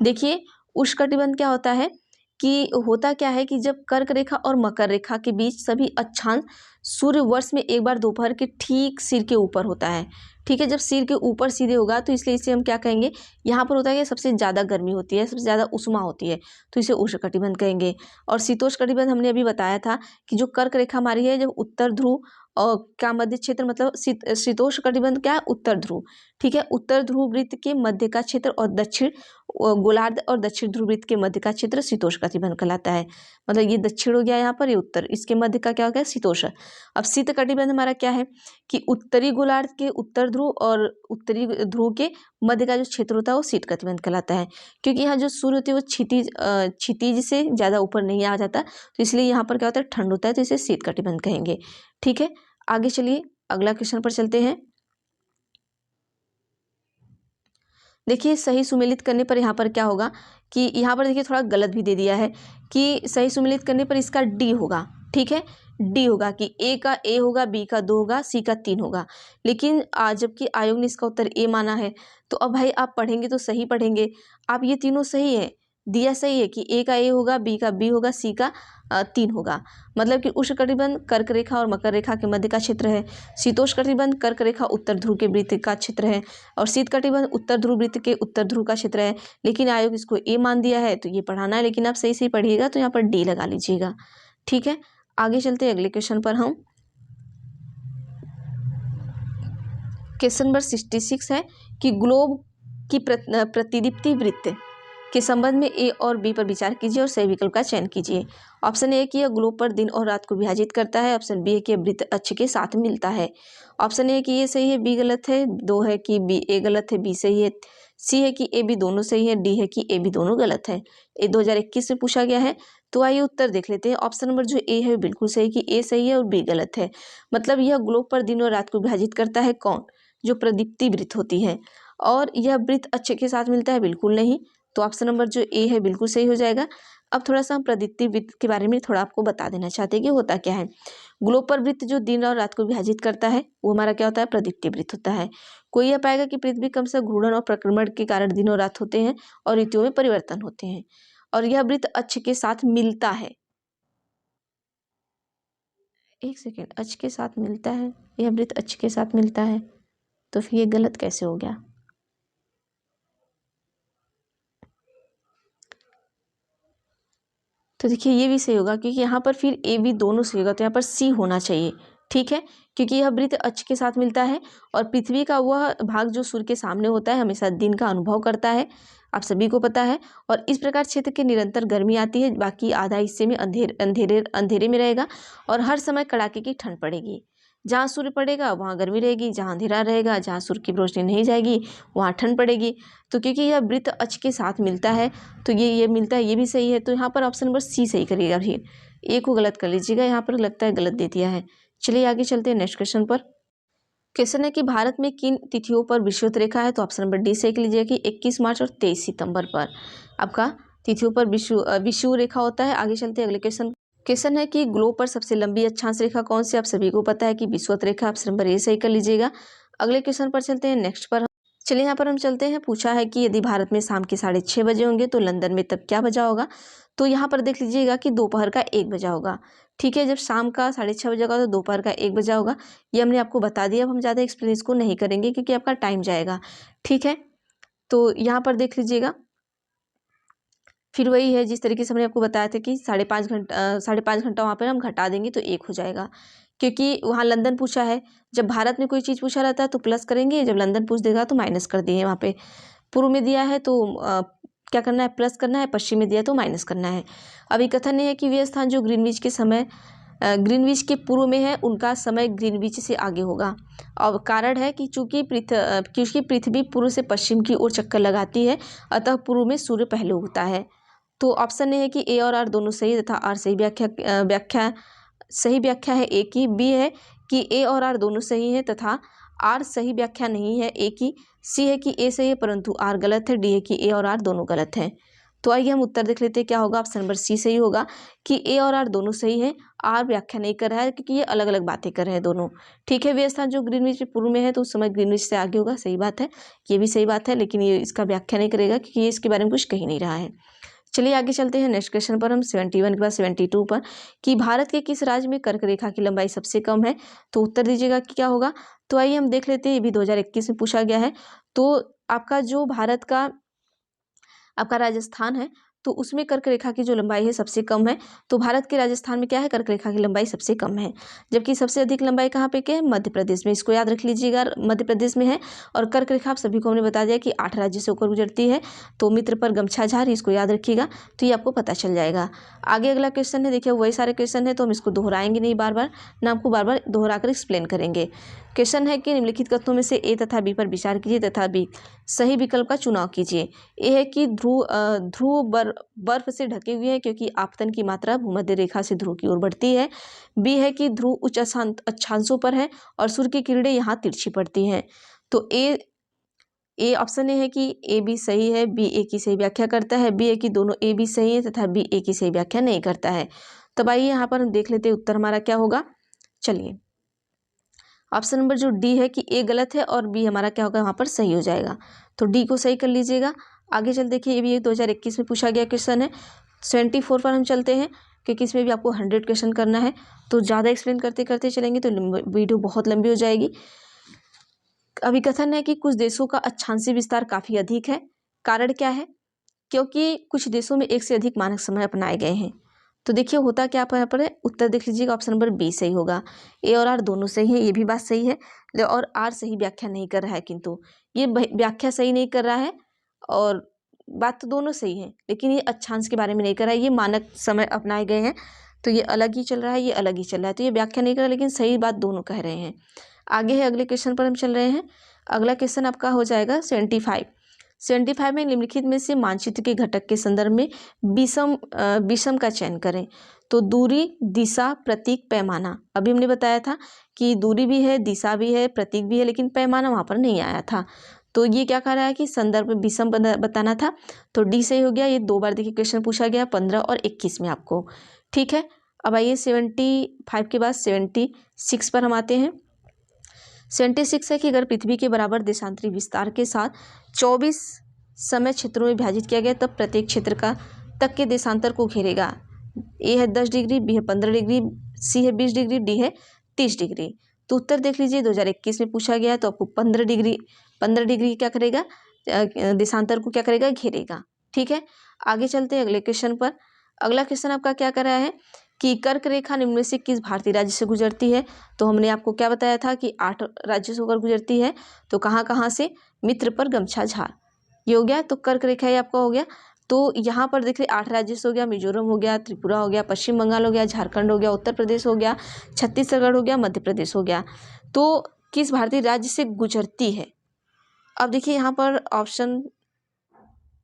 देखिए उष्ण कटिबंध क्या होता है कि होता क्या है कि जब कर्क रेखा और मकर रेखा के बीच सभी अक्षांश सूर्य वर्ष में एक बार दोपहर के ठीक सिर के ऊपर होता है, ठीक है। जब सिर के ऊपर सीधे होगा तो इसलिए इसे हम क्या कहेंगे, यहाँ पर होता है कि सबसे ज़्यादा गर्मी होती है, सबसे ज़्यादा उष्मा होती है, तो इसे उष्णकटिबंध कहेंगे। और शीतोष्णकटिबंध हमने अभी बताया था कि जो कर्क रेखा हमारी है, जब उत्तर ध्रुव और का मध्य क्षेत्र, मतलब शीतोष्णकटिबंध क्या है, उत्तर ध्रुव, ठीक है। उत्तर ध्रुव वृत्त के मध्य का क्षेत्र और दक्षिण गोलार्ध और दक्षिण ध्रुव वृत्त के मध्य का क्षेत्र शीतोष्णकटिबंध कहलाता है। मतलब ये दक्षिण हो गया यहाँ पर, ये उत्तर, इसके मध्य का क्या हो गया, शीतोष्ण। अब शीत कटिबंध हमारा क्या है कि उत्तरी गोलार्ध के उत्तर ध्रुव और उत्तरी ध्रुव के मध्य का जो क्षेत्र होता है वो शीत कटिबंध कहलाता है। क्योंकि यहाँ जो सूर्य होती है वो क्षितिज से ज़्यादा ऊपर नहीं आ जाता, तो इसलिए यहाँ पर क्या होता है, ठंड होता है, तो इसे शीत कटिबंध कहेंगे। ठीक है, आगे चलिए अगला क्वेश्चन पर चलते हैं। देखिए सही सुमेलित करने पर यहाँ पर क्या होगा कि यहाँ पर देखिए थोड़ा गलत भी दे दिया है कि सही सुमेलित करने पर इसका डी होगा। ठीक है, डी होगा कि ए का ए होगा, बी का 2 होगा, सी का 3 होगा। लेकिन जबकि आयोग ने इसका उत्तर ए माना है, तो अब भाई आप पढ़ेंगे तो सही पढ़ेंगे। आप ये तीनों सही है, दिया सही है कि ए का ए होगा, बी का बी होगा, सी का 3 होगा। मतलब कि उष्णकटिबंध कर्क रेखा और मकर रेखा के मध्य का क्षेत्र है। शीतोष्णकटिबंध कर्क रेखा उत्तर ध्रुव के वृत्त का क्षेत्र है और शीत कटिबंध उत्तर ध्रुव वृत्त के उत्तर ध्रुव का क्षेत्र है। लेकिन आयोग इसको ए मान दिया है, तो ये पढ़ाना है, लेकिन आप सही सही पढ़िएगा तो यहाँ पर डी लगा लीजिएगा। ठीक है, आगे चलते हैं अगले क्वेश्चन पर। हम क्वेश्चन नंबर 66 है कि ग्लोब की प्रतिदीप्ति वृत्त के संबंध में ए और बी पर विचार कीजिए और सही विकल्प का चयन कीजिए। ऑप्शन ए कि यह ग्लोब पर दिन और रात को विभाजित करता है। ऑप्शन बी है कि यह वृत्त अक्ष के साथ मिलता है। ऑप्शन ए कि ये सही है, बी गलत है। 2 है कि बी ए गलत है, बी सही है। सी है कि ए बी दोनों सही है। डी है कि ए बी दोनों गलत है। ये 2021 में पूछा गया है, तो आइए उत्तर देख लेते हैं। ऑप्शन नंबर जो ए है बिल्कुल सही कि ए सही है और बी गलत है। मतलब यह ग्लोब पर दिन और रात को विभाजित करता है कौन, जो प्रदीप्ति वृत्त होती है। और यह वृत्त अक्ष के साथ मिलता है, बिल्कुल नहीं। तो ऑप्शन नंबर जो ए है बिल्कुल सही हो जाएगा। अब थोड़ा सा हम प्रदीप्ति वृत्त के बारे में थोड़ा आपको बता देना चाहते हैं कि होता क्या है। ग्लोब पर वृत्त जो दिन और रात को विभाजित करता है वो हमारा क्या होता है, प्रदीप्ति वृत्त होता है। कोई यह पाएगा कि पृथ्वी कम से घूर्णन और प्रक्रमण के कारण दिन और रात होते हैं और ऋतुओं में परिवर्तन होते हैं। और यह वृत्त अक्ष के साथ मिलता है। एक सेकेंड, अक्ष के साथ मिलता है, यह वृत्त अक्ष के साथ मिलता है, तो फिर ये गलत कैसे हो गया। तो देखिए ये भी सही होगा क्योंकि यहाँ पर फिर ए बी दोनों सही होगा, तो यहाँ पर सी होना चाहिए। ठीक है, क्योंकि यह वृत्त अक्ष के साथ मिलता है और पृथ्वी का वह भाग जो सूर्य के सामने होता है हमेशा दिन का अनुभव करता है, आप सभी को पता है। और इस प्रकार क्षेत्र के निरंतर गर्मी आती है, बाकी आधा हिस्से में अंधेरे में रहेगा और हर समय कड़ाके की ठंड पड़ेगी। जहाँ सूर्य पड़ेगा वहाँ गर्मी रहेगी, जहाँ अंधेरा रहेगा, जहाँ सूर्य की रोशनी नहीं जाएगी वहाँ ठंड पड़ेगी। तो क्योंकि यह वृत्त अक्ष के साथ मिलता है तो ये मिलता है, ये भी सही है। तो यहाँ पर ऑप्शन नंबर सी सही करिएगा। फिर ए को गलत कर लीजिएगा, यहाँ पर लगता है गलत दे दिया है। चलिए आगे चलते हैं नेक्स्ट क्वेश्चन पर। क्वेश्चन है कि भारत में किन तिथियों पर विषुवत रेखा है। तो ऑप्शन नंबर डी सही लीजिएगा कि 21 मार्च और 23 सितंबर पर आपका तिथियों पर विषुव रेखा होता है। आगे चलते हैं अगले क्वेश्चन है कि ग्लोब पर सबसे लंबी अक्षांश रेखा कौन सी। आप सभी को पता है कि विषुवत रेखा। ऑप्शन नंबर ए सही कर लीजिएगा। अगले क्वेश्चन पर चलते हैं नेक्स्ट पर। चलिए यहाँ पर हम चलते हैं। पूछा है कि यदि भारत में शाम के 6:30 बजे होंगे तो लंदन में तब क्या बजा होगा। तो यहाँ पर देख लीजिएगा कि दोपहर का 1 बजा होगा। ठीक है, जब शाम का 6:30 बजे होगा तो दोपहर का 1 बजा होगा। ये हमने आपको बता दिया। अब हम ज़्यादा एक्सप्लेन इसको नहीं करेंगे क्योंकि आपका टाइम जाएगा। ठीक है, तो यहाँ पर देख लीजिएगा फिर वही है जिस तरीके से हमने आपको बताया था कि 5.5 घंटा वहाँ पर हम घटा देंगे तो 1 हो जाएगा। क्योंकि वहाँ लंदन पूछा है, जब भारत में कोई चीज़ पूछा रहता है तो प्लस करेंगे, जब लंदन पूछ देगा तो माइनस कर दिए। वहाँ पे पूर्व में दिया है तो क्या करना है, प्लस करना है। पश्चिम में दिया तो माइनस करना है। अभी कथन ये है कि वे स्थान जो ग्रीनविच के पूर्व में है उनका समय ग्रीनविच से आगे होगा। और कारण है कि क्योंकि पृथ्वी पूर्व से पश्चिम की ओर चक्कर लगाती है, अतः पूर्व में सूर्य पहले उगता है। तो ऑप्शन ए है कि ए और आर दोनों सही तथा आर सही सही व्याख्या है ए की। बी है कि ए और आर दोनों सही है तथा आर सही व्याख्या नहीं है ए की। सी है कि ए सही है परंतु आर गलत है। डी है कि ए और आर दोनों गलत हैं। तो आइए हम उत्तर देख लेते हैं क्या होगा। ऑप्शन नंबर सी सही होगा कि ए और आर दोनों सही है। आर व्याख्या नहीं कर रहा है क्योंकि ये अलग अलग बातें कर रहे हैं दोनों। ठीक है, वे स्थान जो ग्रीनविच के पूर्व में है तो उस समय ग्रीनविच से आगे होगा, सही बात है, ये भी सही बात है। लेकिन ये इसका व्याख्या नहीं करेगा क्योंकि ये इसके बारे में कुछ कह नहीं रहा है। चलिए आगे चलते हैं नेक्स्ट क्वेश्चन पर हम 71 के बाद 72 पर कि भारत के किस राज्य में कर्क रेखा की लंबाई सबसे कम है। तो उत्तर दीजिएगा कि क्या होगा। तो आइए हम देख लेते हैं, ये भी 2021 में पूछा गया है। तो आपका जो भारत का आपका राजस्थान है, तो उसमें कर्क रेखा की जो लंबाई है सबसे कम है। तो भारत के राजस्थान में क्या है, कर्क रेखा की लंबाई सबसे कम है। जबकि सबसे अधिक लंबाई कहाँ पे क्या है, मध्य प्रदेश में। इसको याद रख लीजिएगा, मध्य प्रदेश में है। और कर्क रेखा आप सभी को हमने बता दिया कि 8 राज्य से होकर गुजरती है। तो मित्र पर गमछा झार, इसको याद रखिएगा, तो ये आपको पता चल जाएगा। आगे अगला क्वेश्चन है, देखिए वही सारे क्वेश्चन है, तो हम इसको दोहराएंगे नहीं बार बार, ना आपको बार बार दोहरा कर एक्सप्लेन करेंगे। क्वेश्चन है कि निम्नलिखित कथनों में से ए तथा बी पर विचार कीजिए तथा बी सही विकल्प का चुनाव कीजिए। ए है कि ध्रुव बर्फ से ढके हुए हैं क्योंकि आपतन की मात्रा भूमध्य रेखा से ध्रुव की ओर बढ़ती है। बी है कि ध्रुव उच्च अक्षांशों पर है और सूर्य की किरणें यहाँ तिरछी पड़ती हैं। तो ए ऑप्शन ए है कि ए बी सही है, बी ए की सही व्याख्या करता है, बी है कि दोनों ए बी सही है तथा बी ए की सही व्याख्या नहीं करता है। तब आइए यहाँ पर हम देख लेते हैं उत्तर हमारा क्या होगा। चलिए ऑप्शन नंबर जो डी है कि ए गलत है और बी हमारा क्या होगा, वहाँ पर सही हो जाएगा। तो डी को सही कर लीजिएगा। आगे चल देखिए, ये भी 2021 में पूछा गया क्वेश्चन है। 74 पर हम चलते हैं क्योंकि इसमें भी आपको 100 क्वेश्चन करना है। तो ज़्यादा एक्सप्लेन करते करते चलेंगे तो वीडियो बहुत लंबी हो जाएगी। अभी कथन है कि कुछ देशों का अक्षांशीय विस्तार काफ़ी अधिक है। कारण क्या है, क्योंकि कुछ देशों में एक से अधिक मानक समय अपनाए गए हैं। तो देखिए होता क्या यहाँ पर है, उत्तर देख लीजिएगा, ऑप्शन नंबर बी सही होगा। ए और आर दोनों सही है, ये भी बात सही है। और आर सही व्याख्या नहीं कर रहा है, किंतु ये व्याख्या सही नहीं कर रहा है और बात तो दोनों सही है, लेकिन ये अक्षांश के बारे में नहीं कर रहा है। ये मानक समय अपनाए गए हैं, तो ये अलग ही चल रहा है, ये अलग ही चल रहा है। तो ये व्याख्या नहीं कर रहा, लेकिन सही बात दोनों कह रहे हैं। आगे है अगले क्वेश्चन पर हम चल रहे हैं। अगला क्वेश्चन आपका हो जाएगा 75 में निम्नलिखित में से मानचित्र के घटक के संदर्भ में विषम का चयन करें। तो दूरी, दिशा, प्रतीक, पैमाना। अभी हमने बताया था कि दूरी भी है, दिशा भी है, प्रतीक भी है, लेकिन पैमाना वहाँ पर नहीं आया था। तो ये क्या कह रहा है कि संदर्भ में विषम बताना था, तो डी सही हो गया। ये 2 बार देखिए क्वेश्चन पूछा गया, 15 और 21 में आपको। ठीक है, अब आइए 75 के बाद 76 पर हम आते हैं। 76 है कि अगर पृथ्वी के बराबर देशांतरी विस्तार के साथ 24 समय क्षेत्रों में विभाजित किया गया, तब प्रत्येक क्षेत्र का तक के देशांतर को घेरेगा। ए है 10 डिग्री, बी है 15 डिग्री, सी है 20 डिग्री, डी है 30 डिग्री। तो उत्तर देख लीजिए, 2021 में पूछा गया, तो आपको 15 डिग्री क्या करेगा, देशांतर को क्या करेगा, घेरेगा। ठीक है, आगे चलते हैं अगले क्वेश्चन पर। अगला क्वेश्चन आपका क्या कर रहा है कि कर्क रेखा निम्न में से किस भारतीय राज्य से गुजरती है। तो हमने आपको क्या बताया था कि 8 राज्यों से होकर गुजरती है। तो कहाँ कहाँ से, मित्र पर गमछा झार, ये हो गया। तो कर्क रेखा ये आपका हो गया। तो यहाँ पर देखिए 8 राज्य से हो गया, मिजोरम हो गया, त्रिपुरा हो गया, पश्चिम बंगाल हो गया, झारखंड हो गया, उत्तर प्रदेश हो गया, छत्तीसगढ़ हो गया, मध्य प्रदेश हो गया। तो किस भारतीय राज्य से गुजरती है। अब देखिए यहाँ पर ऑप्शन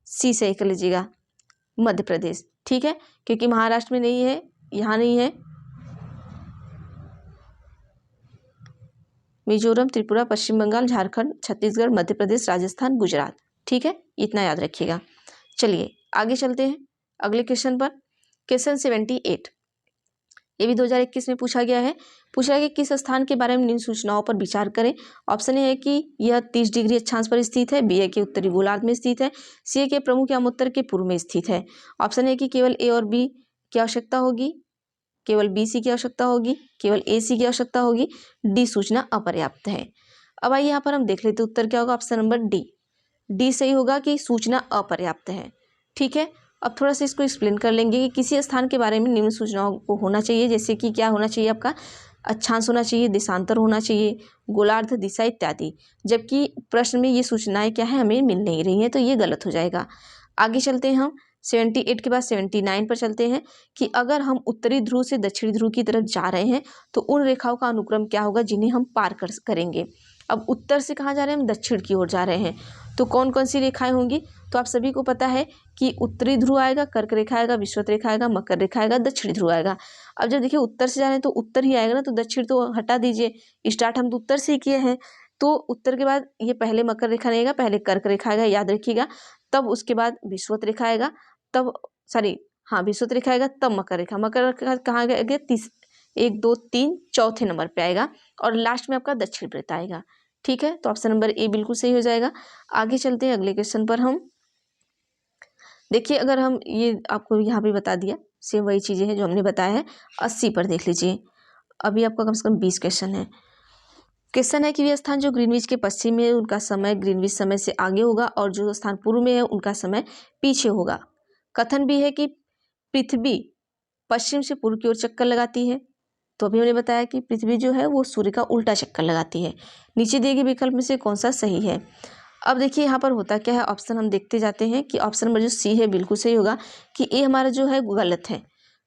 सी सही कर लीजिएगा, मध्य प्रदेश। ठीक है, क्योंकि महाराष्ट्र में नहीं है, यहाँ नहीं है, मिजोरम, त्रिपुरा, पश्चिम बंगाल, झारखंड, छत्तीसगढ़, मध्य प्रदेश, राजस्थान, गुजरात। ठीक है, इतना याद रखिएगा। चलिए आगे चलते हैं अगले क्वेश्चन पर। क्वेश्चन 78, ये भी 2021 में पूछा गया है। पूछा गया कि किस स्थान के बारे में निम्न सूचनाओं पर विचार करें। ऑप्शन ए है कि यह 30 डिग्री अक्षांश पर स्थित है, बी है कि उत्तरी गोलार्ध में स्थित है, सी है कि प्रमुख या उत्तर के पूर्व में स्थित है। ऑप्शन ए कि केवल ए और बी की आवश्यकता होगी, केवल बी सी की आवश्यकता होगी, केवल ए सी की आवश्यकता होगी, डी सूचना अपर्याप्त है। अब आइए यहाँ पर हम देख लेते उत्तर क्या होगा। ऑप्शन नंबर डी सही होगा कि सूचना अपर्याप्त है। ठीक है, अब थोड़ा सा इसको एक्सप्लेन कर लेंगे कि किसी स्थान के बारे में निम्न सूचनाओं को होना चाहिए, जैसे कि क्या होना चाहिए, आपका अक्षांश होना चाहिए, देशांतर होना चाहिए, गोलार्ध, दिशा इत्यादि। जबकि प्रश्न में ये सूचनाएं क्या है, हमें मिल नहीं रही हैं, तो ये गलत हो जाएगा। आगे चलते हैं हम 78 के बाद 79 पर चलते हैं कि अगर हम उत्तरी ध्रुव से दक्षिणी ध्रुव की तरफ जा रहे हैं तो उन रेखाओं का अनुक्रम क्या होगा जिन्हें हम पार करेंगे। अब उत्तर से कहाँ जा रहे हैं, हम दक्षिण की ओर जा रहे हैं, तो कौन कौन सी रेखाएं होंगी। तो आप सभी को पता है कि उत्तरी ध्रुव आएगा, कर्क रेखा आएगा, विषुवत रेखा आएगा, मकर रेखा आएगा, दक्षिणी ध्रुव आएगा। अब जब देखिए उत्तर से जा रहे हैं तो उत्तर ही आएगा ना, तो दक्षिण तो हटा दीजिए, स्टार्ट हम तो उत्तर से ही किए हैं। तो उत्तर के बाद ये पहले मकर रेखा नहीं आएगा, पहले कर्क रेखा आएगा, याद रखिएगा। तब उसके बाद विषुवत रेखा आएगा, तब विषुवत रेखा आएगा, तब मकर रेखा कहाँ गया, 1 2 3 चौथे नंबर पे आएगा, और लास्ट में आपका दक्षिण वृत्त आएगा। ठीक है, तो ऑप्शन नंबर ए बिल्कुल सही हो जाएगा। आगे चलते हैं अगले क्वेश्चन पर हम। देखिए अगर हम ये आपको यहाँ पे बता दिया, सेम वही चीज़ें हैं जो हमने बताया है। 80 पर देख लीजिए, अभी आपका कम से कम 20 क्वेश्चन है। क्वेश्चन है कि वे स्थान जो ग्रीनविच के पश्चिम में है उनका समय ग्रीनविच समय से आगे होगा और जो स्थान पूर्व में है उनका समय पीछे होगा। कथन भी है कि पृथ्वी पश्चिम से पूर्व की ओर चक्कर लगाती है, तो अभी हमने बताया कि पृथ्वी जो है वो सूर्य का उल्टा चक्कर लगाती है। नीचे दिए गए विकल्प में से कौन सा सही है। अब देखिए यहाँ पर होता क्या है, ऑप्शन हम देखते जाते हैं कि ऑप्शन नंबर जो सी है बिल्कुल सही होगा कि ए हमारा जो है गलत है।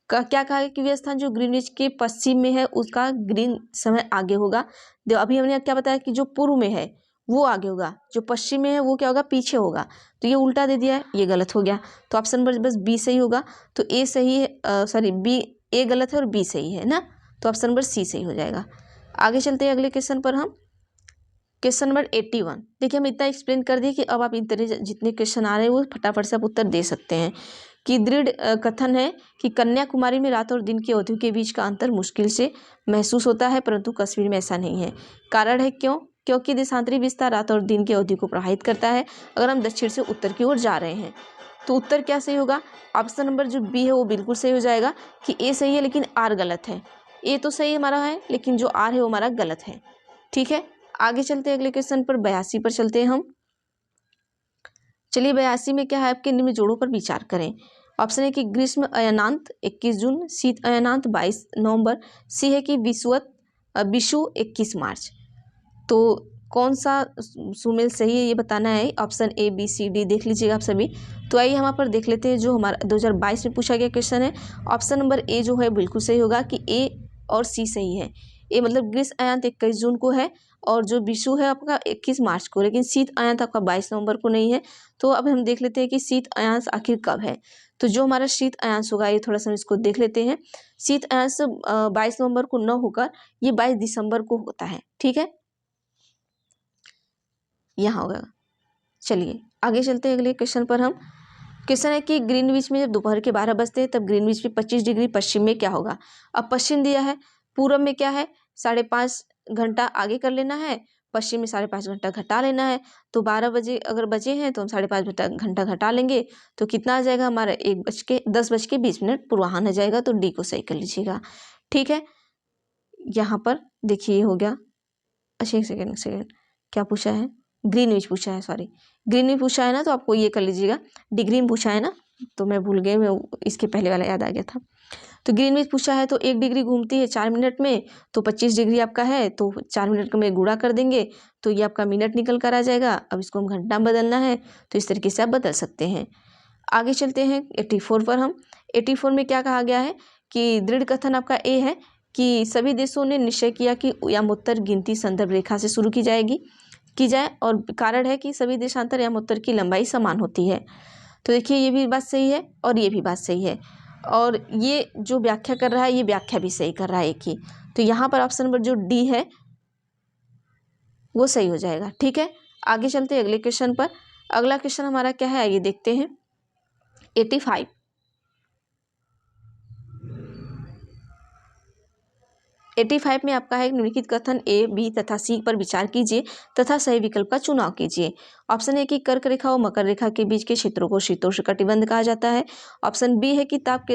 क्या कहा है कि वह स्थान जो ग्रीनविच के पश्चिम में है उसका ग्रीन समय आगे होगा। अभी हमने क्या बताया कि जो पूर्व में है वो आगे होगा, जो पश्चिम में है वो क्या होगा, पीछे होगा। तो ये उल्टा दे दिया है, ये गलत हो गया। तो ऑप्शन नंबर बस बी सही होगा। तो ए सही है, सॉरी बी, ए गलत है और बी सही है ना, तो ऑप्शन नंबर सी सही हो जाएगा। आगे चलते हैं अगले क्वेश्चन पर हम। Question number 81। देखिए हम इतना एक्सप्लेन कर दिए कि अब आप इन तरह जितने क्वेश्चन आ रहे हैं वो फटाफट से आप उत्तर दे सकते हैं। कि दृढ़ कथन है कि कन्याकुमारी में रात और दिन की अवधि के बीच का अंतर मुश्किल से महसूस होता है, परंतु कश्मीर में ऐसा नहीं है। कारण है क्यों? क्योंकि देशांतरी विस्तार रात और दिन की अवधि को प्रभावित करता है अगर हम दक्षिण से उत्तर की ओर जा रहे हैं। तो उत्तर क्या सही होगा? ऑप्शन नंबर जो बी है वो बिल्कुल सही हो जाएगा कि ए सही है लेकिन आर गलत है। ए तो सही हमारा है लेकिन जो आर है वो हमारा गलत है। ठीक है, आगे चलते हैं अगले क्वेश्चन पर। 82 पर चलते हैं हम। चलिए 82 में क्या है, आपके निम्न जोड़ों पर विचार करें। ऑप्शन है कि ग्रीष्म अयनांत 21 जून, शीत अयनांत 22 नवंबर, सी है कि विषु 21 मार्च। तो कौन सा सुमेल सही है ये बताना है। Option A B C D देख लीजिएगा आप सभी। तो आइए हम यहाँ पर देख लेते हैं जो हमारा 2022 में पूछा गया क्वेश्चन है। ऑप्शन नंबर ए जो है बिल्कुल सही होगा कि ए और सी सही है। ए मतलब ग्रीष्म अयनांत 21 जून को है और जो विषु है आपका 21 मार्च को, लेकिन शीत अयनांत आपका 22 नवंबर को नहीं है। तो अब हम देख लेते हैं कि शीत अयनांश आखिर कब है। तो जो हमारा शीत अयनांश होगा, ये थोड़ा सा हम इसको देख लेते हैं। शीत अयनांश 22 नवंबर को न होकर ये 22 दिसंबर को होता है। ठीक है, यहाँ होगा। चलिए आगे चलते हैं अगले क्वेश्चन पर हम। क्वेश्चन है कि ग्रीनविच में जब दोपहर के 12 बजते हैं तब ग्रीनविच में 25 डिग्री पश्चिम में क्या होगा। अब पश्चिम दिया है, पूरब में क्या है 5.5 घंटा आगे कर लेना है, पश्चिम में 5.5 घंटा घटा लेना है। तो 12 बजे अगर बजे हैं तो हम 5.5 घंटा घटा लेंगे तो कितना आ जाएगा हमारा 10:20 पूर्वाह्न आ जाएगा। तो डी को सही कर लीजिएगा। ठीक है, यहाँ पर देखिए ये हो गया। अच्छा एक सेकेंड क्या पूछा है, ग्रीनविच पूछा है, सॉरी ग्रीनविच पूछा है ना, तो आपको ये कर लीजिएगा। डिग्री में पूछा है ना, तो मैं भूल गई, मैं इसके पहले वाला याद आ गया था। तो ग्रीनविच पूछा है तो 1 डिग्री घूमती है 4 मिनट में, तो 25 डिग्री आपका है, तो 4 मिनट में गुणा कर देंगे तो ये आपका मिनट निकल कर आ जाएगा। अब इसको हम घंटा में बदलना है तो इस तरीके से आप बदल सकते हैं। आगे चलते हैं 84 पर हम। 84 में क्या कहा गया है कि दृढ़ कथन आपका ए है कि सभी देशों ने निश्चय किया कि यामोत्तर गिनती संदर्भ रेखा से शुरू की जाए और कारण है कि सभी देशांतर यामोत्तर की लंबाई समान होती है। तो देखिए ये भी बात सही है और ये भी बात सही है, और ये जो व्याख्या कर रहा है ये व्याख्या भी सही कर रहा है एक ही। तो यहाँ पर ऑप्शन नंबर जो डी है वो सही हो जाएगा। ठीक है, आगे चलते हैं अगले क्वेश्चन पर। अगला क्वेश्चन हमारा क्या है आइए देखते हैं। 85 85 में आपका है निम्नलिखित कथन ए बी तथा सी पर विचार कीजिए तथा सही विकल्प का चुनाव कीजिए। ऑप्शन ए कि कर्क रेखा और मकर रेखा के बीच के क्षेत्रों को शीतोष्ण कटिबंध कहा जाता है। ऑप्शन बी है कि ताप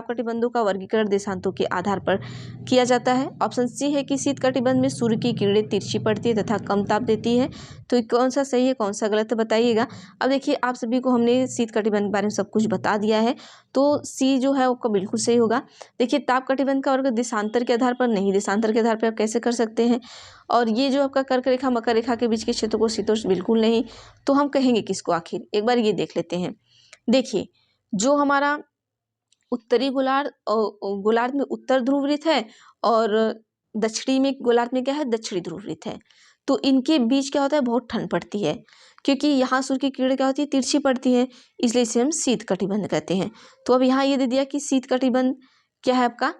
कटिबंधों का वर्गीकरण देशांतों के आधार पर किया जाता है। ऑप्शन सी है कि शीत कटिबंध में सूर्य की किरणें तिरछी पड़ती है तथा कम ताप देती है। तो कौन सा सही है कौन सा गलत है बताइएगा। अब देखिए आप सभी को हमने शीत कटिबंध के बारे में सब कुछ बता दिया है, तो सी जो है आपका बिल्कुल सही होगा। देखिए ताप कटिबंध का वर्ग देशांतर के आधार पर नहीं, देशांतर के आधार पर आप कैसे कर सकते हैं। और ये जो आपका कर्क रेखा मकर रेखा के बीच के क्षेत्र को शीतोष्ण बिल्कुल नहीं, तो हम कहेंगे किसको आखिर, एक बार ये देख लेते हैं। देखिए जो हमारा उत्तरी गोलार्ध में उत्तर ध्रुववृत्त है और दक्षिणी में गोलार्ध में क्या है दक्षिणी ध्रुववृत्त है। तो इनके बीच क्या होता है बहुत ठंड पड़ती है, क्योंकि यहाँ सूर्य की किरण क्या होती है तिरछी पड़ती है, इसलिए इसे हम शीत कटिबंध कहते हैं। तो अब यहाँ ये दे दिया कि शीत कटिबंध क्या है आपका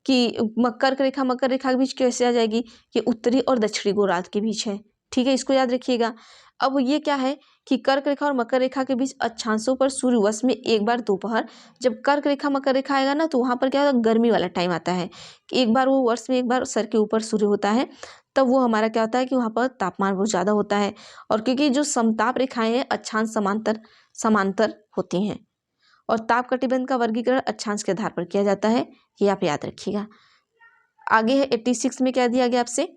कि मकर रेखा के बीच कैसे आ जाएगी, ये उत्तरी और दक्षिणी गोलार्ध के बीच है। ठीक है, इसको याद रखिएगा। अब ये क्या है कि कर्क रेखा और मकर रेखा के बीच अक्षांशों पर सूर्य वर्ष में एक बार दोपहर, जब कर्क रेखा मकर रेखा आएगा ना तो वहाँ पर क्या होगा गर्मी वाला टाइम आता है कि एक बार वो वर्ष में एक बार सर के ऊपर सूर्य होता है, तब वो हमारा क्या होता है कि वहाँ पर तापमान बहुत ज़्यादा होता है। और क्योंकि जो समताप रेखाएं हैं अक्षांश समांतर होती हैं, और ताप कटिबंध का वर्गीकरण अक्षांश के आधार पर किया जाता है, ये आप याद रखिएगा। आगे है 86 में क्या दिया गया आपसे।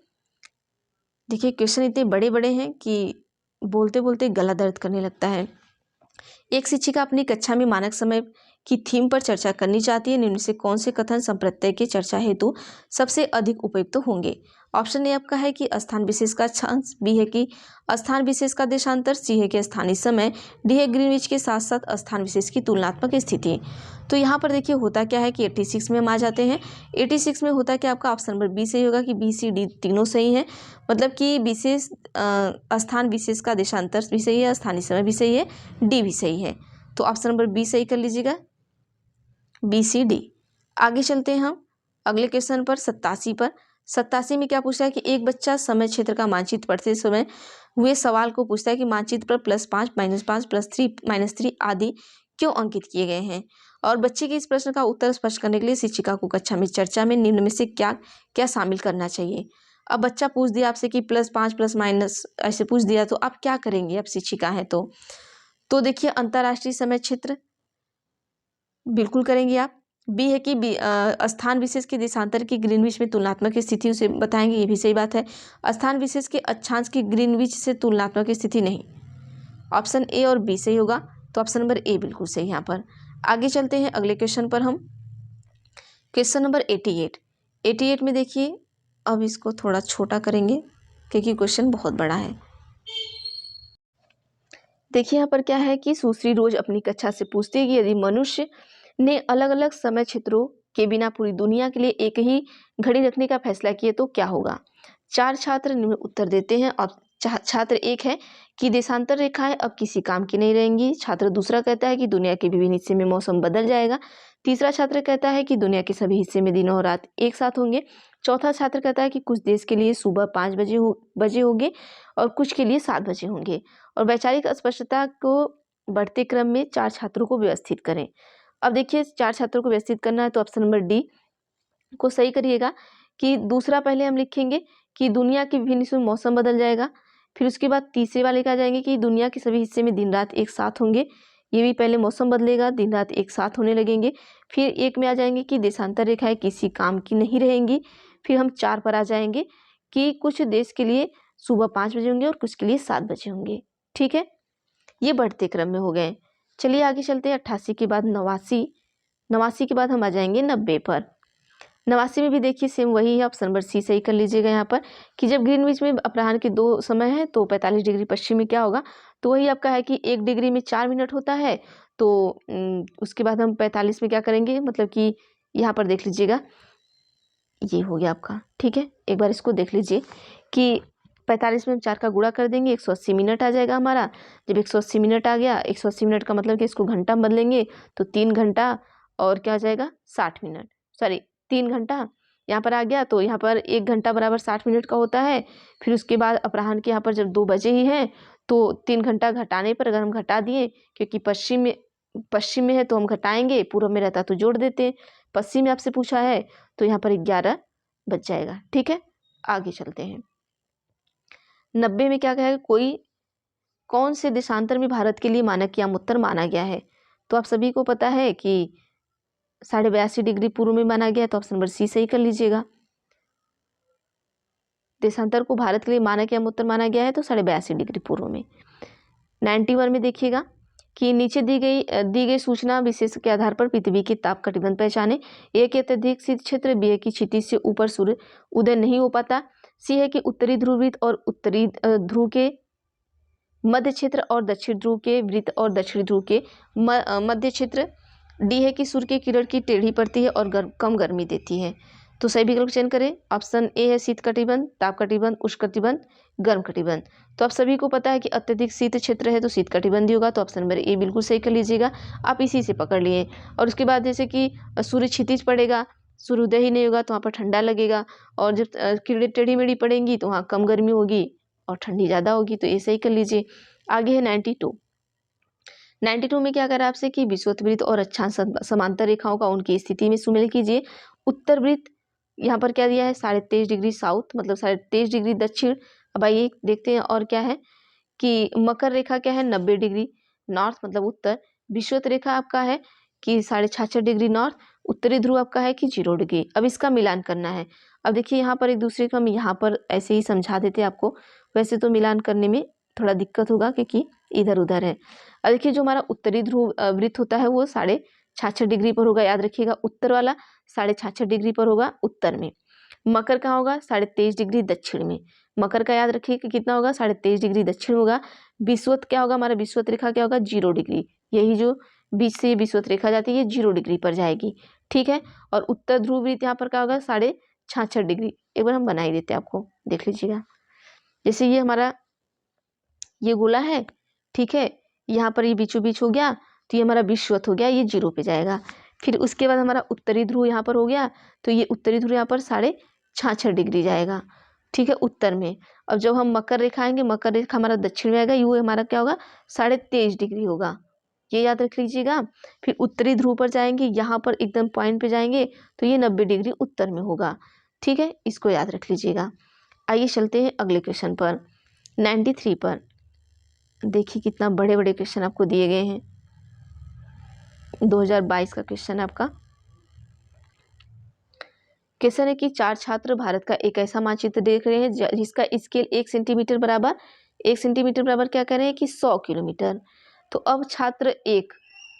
देखिए क्वेश्चन इतने बड़े बड़े हैं कि बोलते बोलते गला दर्द करने लगता है। एक शिक्षिका अपनी कक्षा में मानक समय की थीम पर चर्चा करनी चाहती है, निम्न से कौन से कथन संप्रत्यय की चर्चा हेतु सबसे अधिक उपयुक्त होंगे। ऑप्शन ए आपका है कि स्थान विशेष का अक्षांश, बी है कि स्थान विशेष का देशांतर, सी है कि स्थानीय समय, डी है ग्रीनविच के साथ साथ स्थान विशेष की तुलनात्मक स्थिति। तो यहाँ पर देखिए होता क्या है कि 86 में हम आ जाते हैं। 86 में होता क्या आपका ऑप्शन नंबर बी सही होगा कि बी सी डी तीनों सही है। मतलब कि विशेष स्थान विशेष का देशांतर भी सही है, स्थानीय समय भी सही है, डी भी सही है। तो ऑप्शन नंबर बी सही कर लीजिएगा, बी सी डी। आगे चलते हैं हम अगले क्वेश्चन पर 87 पर। 87 में क्या पूछा है कि एक बच्चा समय क्षेत्र का मानचित्र पढ़ते समय हुए सवाल को पूछता है कि मानचित्र पर +5, -5, +3, -3 आदि क्यों अंकित किए गए हैं। और बच्चे के इस प्रश्न का उत्तर स्पष्ट करने के लिए शिक्षिका को कक्षा में चर्चा में निम्न में से क्या क्या शामिल करना चाहिए। अब बच्चा पूछ दिया आपसे कि +5 +- ऐसे पूछ दिया तो आप क्या करेंगे, आप शिक्षिका हैं तो देखिए अंतर्राष्ट्रीय समय क्षेत्र बिल्कुल करेंगे आप। बी है कि स्थान विशेष के देशांतर की ग्रीनविच में तुलनात्मक स्थिति उसे बताएंगे, ये भी सही बात है। स्थान विशेष के अक्षांश की ग्रीनविच से तुलनात्मक स्थिति नहीं। ऑप्शन ए और बी सही होगा, तो ऑप्शन नंबर ए बिल्कुल सही। यहाँ पर आगे चलते हैं अगले क्वेश्चन पर हम। क्वेश्चन नंबर 88 में देखिए, अब इसको थोड़ा छोटा करेंगे क्योंकि क्वेश्चन बहुत बड़ा है। देखिए यहाँ पर क्या है कि सुश्री रोज अपनी कक्षा से पूछती है कि यदि मनुष्य ने अलग अलग समय क्षेत्रों के बिना पूरी दुनिया के लिए एक ही घड़ी रखने का फैसला किया तो क्या होगा। 4 छात्र निम्न उत्तर देते हैं। और छात्र एक है कि देशांतर रेखाएं अब किसी काम की नहीं रहेंगी। छात्र दूसरा कहता है कि दुनिया के विभिन्न हिस्से में मौसम बदल जाएगा। तीसरा छात्र कहता है कि दुनिया के सभी हिस्से में दिन और रात एक साथ होंगे। चौथा छात्र कहता है कि कुछ देश के लिए सुबह 5 बजे होंगे और कुछ के लिए 7 बजे होंगे। और वैचारिक अस्पष्टता को बढ़ते क्रम में 4 छात्रों को व्यवस्थित करें। अब देखिए 4 छात्रों को व्यवस्थित करना है तो ऑप्शन नंबर डी को सही करिएगा कि दूसरा पहले हम लिखेंगे कि दुनिया के विभिन्न हिस्सों में मौसम बदल जाएगा। फिर उसके बाद तीसरे वाले का जाएंगे कि दुनिया के सभी हिस्से में दिन रात एक साथ होंगे। ये भी पहले मौसम बदलेगा, दिन रात एक साथ होने लगेंगे। फिर एक में आ जाएंगे कि देशांतर रेखाएं किसी काम की नहीं रहेंगी। फिर हम 4 पर आ जाएंगे कि कुछ देश के लिए सुबह 5 बजे होंगे और कुछ के लिए 7 बजे होंगे। ठीक है, ये बढ़ते क्रम में हो गए। चलिए आगे चलते हैं 88 के बाद 89 के बाद हम आ जाएंगे 90 पर। 89 में भी देखिए सेम वही है, ऑप्शन नंबर सी सही कर लीजिएगा यहाँ पर कि जब ग्रीनविच में अपराह्न के 2 समय है तो 45 डिग्री पश्चिम में क्या होगा। तो वही आपका है कि 1 डिग्री में 4 मिनट होता है। तो उसके बाद हम 45 में क्या करेंगे, मतलब कि यहाँ पर देख लीजिएगा ये हो गया आपका। ठीक है, एक बार इसको देख लीजिए कि 45 में हम 4 का गुणा कर देंगे, 180 मिनट आ जाएगा हमारा। जब 180 मिनट आ गया, 180 मिनट का मतलब कि इसको घंटा में बदलेंगे तो 3 घंटा और क्या आ जाएगा 60 मिनट, सॉरी 3 घंटा यहाँ पर आ गया। तो यहाँ पर 1 घंटा बराबर 60 मिनट का होता है। फिर उसके बाद अपराह्न के यहाँ पर जब 2 बजे ही हैं तो 3 घंटा घटाने पर अगर हम घटा दिए, क्योंकि पश्चिम में है तो हम घटाएंगे, पूर्व में रहता तो जोड़ देते हैं। पश्चिम में आपसे पूछा है तो यहाँ पर 11 बच जाएगा। ठीक है, आगे चलते हैं। 90 में क्या कहेगा, कौन से देशांतर में भारत के लिए मानक याम उत्तर माना गया है। तो आप सभी को पता है कि 82.5 डिग्री पूर्व में माना गया है, तो ऑप्शन नंबर सी सही कर लीजिएगा। देशांतर को भारत के लिए मानक याम उत्तर माना गया है तो 82.5 डिग्री पूर्व में। 91 में देखिएगा कि नीचे दी गई सूचना विशेष के आधार पर पृथ्वी के ताप कटिबंध पहचाने। ए के अत्यधिक शीत क्षेत्र, बी है कि क्षितिज से ऊपर सूर्य उदय नहीं हो पाता, सी है कि उत्तरी ध्रुव वृत्त और उत्तरी ध्रुव के मध्य क्षेत्र और दक्षिण ध्रुव के वृत्त और दक्षिण ध्रुव के मध्य क्षेत्र, डी है कि सूर्य की किरण की टेढ़ी पड़ती है और कम गर्मी देती है। तो सही विकल्प चयन करें। ऑप्शन ए है शीत कटिबंध, ताप कटिबंध, उष्ण कटिबंध, गर्म कटिबंध। तो आप सभी को पता है कि अत्यधिक शीत क्षेत्र है तो शीत कटिबंधी होगा, तो ऑप्शन नंबर ए बिल्कुल सही कर लीजिएगा। आप इसी से पकड़ लिए। और उसके बाद जैसे कि सूर्य क्षितिज पड़ेगा, सूर्योदय ही नहीं होगा तो वहाँ पर ठंडा लगेगा, और जब किरणें टेढ़ी मेढ़ी पड़ेंगी तो वहाँ कम गर्मी होगी और ठंडी ज़्यादा होगी, तो ये सही कर लीजिए। आगे है 92 में क्या करा आपसे कि विषुवत वृत्त और अक्षांश समांतर रेखाओं का उनकी स्थिति में सुमेल कीजिए। उत्तर वृत्त यहाँ पर क्या दिया है 23.5 डिग्री साउथ, मतलब 23.5 डिग्री दक्षिण। अब आइए देखते हैं और क्या है कि मकर रेखा क्या है 90 डिग्री नॉर्थ, मतलब उत्तर। विषुवत रेखा आपका है कि 66.5 डिग्री नॉर्थ, उत्तरी ध्रुव आपका है कि 0 डिग्री। अब इसका मिलान करना है। अब देखिए यहाँ पर एक दूसरे को हम यहाँ पर ऐसे ही समझा देते आपको, वैसे तो मिलान करने में थोड़ा दिक्कत होगा क्योंकि इधर उधर है। अब देखिए जो हमारा उत्तरी ध्रुव वृत्त होता है वो 66.5 डिग्री पर होगा, याद रखिएगा। उत्तर वाला 66.5 डिग्री पर होगा उत्तर में। मकर कहाँ होगा? 23.5 डिग्री दक्षिण में। मकर का याद रखिए कि कितना होगा? 23.5 डिग्री दक्षिण होगा। विषुवत क्या होगा? हमारा विषुवत रेखा क्या होगा? 0 डिग्री। यही जो बीच से विषुवत रेखा जाती है ये 0 डिग्री पर जाएगी, ठीक है। और उत्तर ध्रुव वृत्त यहाँ पर क्या होगा? 66.5 डिग्री। एक बार हम बना ही देते हैं, आपको देख लीजिएगा। जैसे ये हमारा ये गोला है, ठीक है, यहाँ पर ये बीचों बीच हो गया तो ये हमारा विषुवत हो गया, ये 0 पे जाएगा। फिर उसके बाद हमारा उत्तरी ध्रुव यहाँ पर हो गया तो ये उत्तरी ध्रुव यहाँ पर 66.5 डिग्री जाएगा, ठीक है, उत्तर में। अब जब हम मकर रेखा आएंगे, मकर रेखा हमारा दक्षिण में आएगा, ये हमारा क्या होगा? 23.5 डिग्री होगा, ये याद रख लीजिएगा। फिर उत्तरी ध्रुव पर जाएंगे, यहाँ पर एकदम पॉइंट पे जाएंगे तो ये 90 डिग्री उत्तर में होगा, ठीक है, इसको याद रख लीजिएगा। आइए चलते हैं अगले क्वेश्चन पर, 93 पर। देखिए कितना बड़े बड़े क्वेश्चन आपको दिए गए हैं। 2022 का क्वेश्चन है आपका। क्वेश्चन है कि 4 छात्र भारत का एक ऐसा मानचित्र देख रहे हैं जिसका स्केल 1 सेंटीमीटर बराबर 1 सेंटीमीटर बराबर क्या कर रहे हैं कि 100 किलोमीटर। तो अब छात्र 1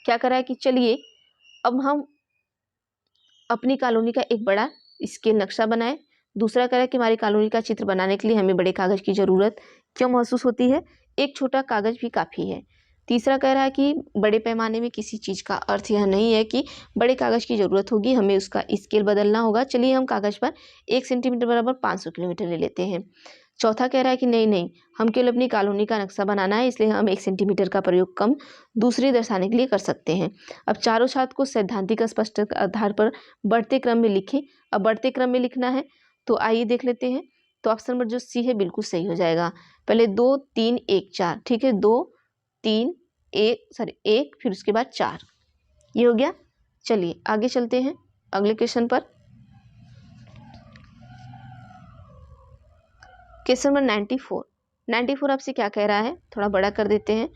क्या कर रहा है कि चलिए अब हम अपनी कॉलोनी का एक बड़ा स्केल नक्शा बनाए। दूसरा कह रहा है कि हमारी कॉलोनी का चित्र बनाने के लिए हमें बड़े कागज की जरूरत क्यों महसूस होती है? एक छोटा कागज भी काफ़ी है। तीसरा कह रहा है कि बड़े पैमाने में किसी चीज़ का अर्थ यह नहीं है कि बड़े कागज की ज़रूरत होगी, हमें उसका स्केल बदलना होगा। चलिए हम कागज़ पर 1 सेंटीमीटर बराबर 500 किलोमीटर ले लेते हैं। चौथा कह रहा है कि नहीं, हम केवल अपनी कॉलोनी का नक्शा बनाना है, इसलिए हम 1 सेंटीमीटर का प्रयोग कम दूसरी दर्शाने के लिए कर सकते हैं। अब चारों छात्र को सैद्धांतिक स्पष्ट आधार पर बढ़ते क्रम में लिखें। अब बढ़ते क्रम में लिखना है तो आइए देख लेते हैं। तो ऑप्शन नंबर जो सी है बिल्कुल सही हो जाएगा। पहले 2 3 1 4, ठीक है, 2 3 1 फिर उसके बाद 4, ये हो गया। चलिए आगे चलते हैं अगले क्वेश्चन पर। क्वेश्चन नंबर 94 आपसे क्या कह रहा है, थोड़ा बड़ा कर देते हैं।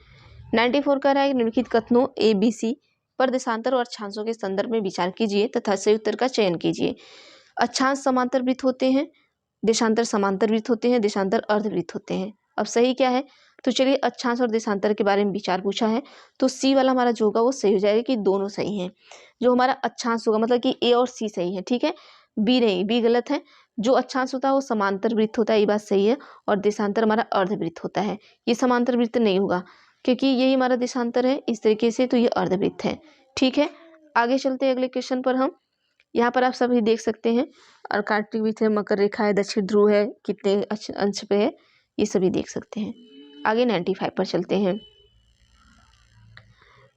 94 कह रहा है निम्नलिखित कथनों ABC पर देशांतर और अक्षांशों के संदर्भ में विचार कीजिए तथा सही उत्तर का चयन कीजिए। अक्षांश समांतर वृत्त होते हैं, देशांतर समांतर वृत्त होते हैं, देशांतर अर्धवृत्त होते हैं। अब सही क्या है? तो चलिए अक्षांश और देशांतर के बारे में विचार पूछा है तो सी वाला हमारा जो होगा वो सही हो जाएगा कि दोनों सही हैं। जो हमारा अक्षांश होगा मतलब कि ए और सी सही है, ठीक है, बी नहीं, बी गलत है। जो अक्षांश होता है वो समांतर वृत्त होता है, ये बात सही है। और देशांतर हमारा अर्धवृत्त होता है, ये समांतर वृत्त नहीं होगा क्योंकि यही हमारा देशांतर है इस तरीके से, तो ये अर्धवृत्त है, ठीक है। आगे चलते हैं अगले क्वेश्चन पर। हम यहाँ पर आप सभी देख सकते हैं और कार्तिक वृत्त है, मकर रेखा है, दक्षिण ध्रुव है, कितने अंश पे है, ये सभी देख सकते हैं। आगे 95 पर चलते हैं।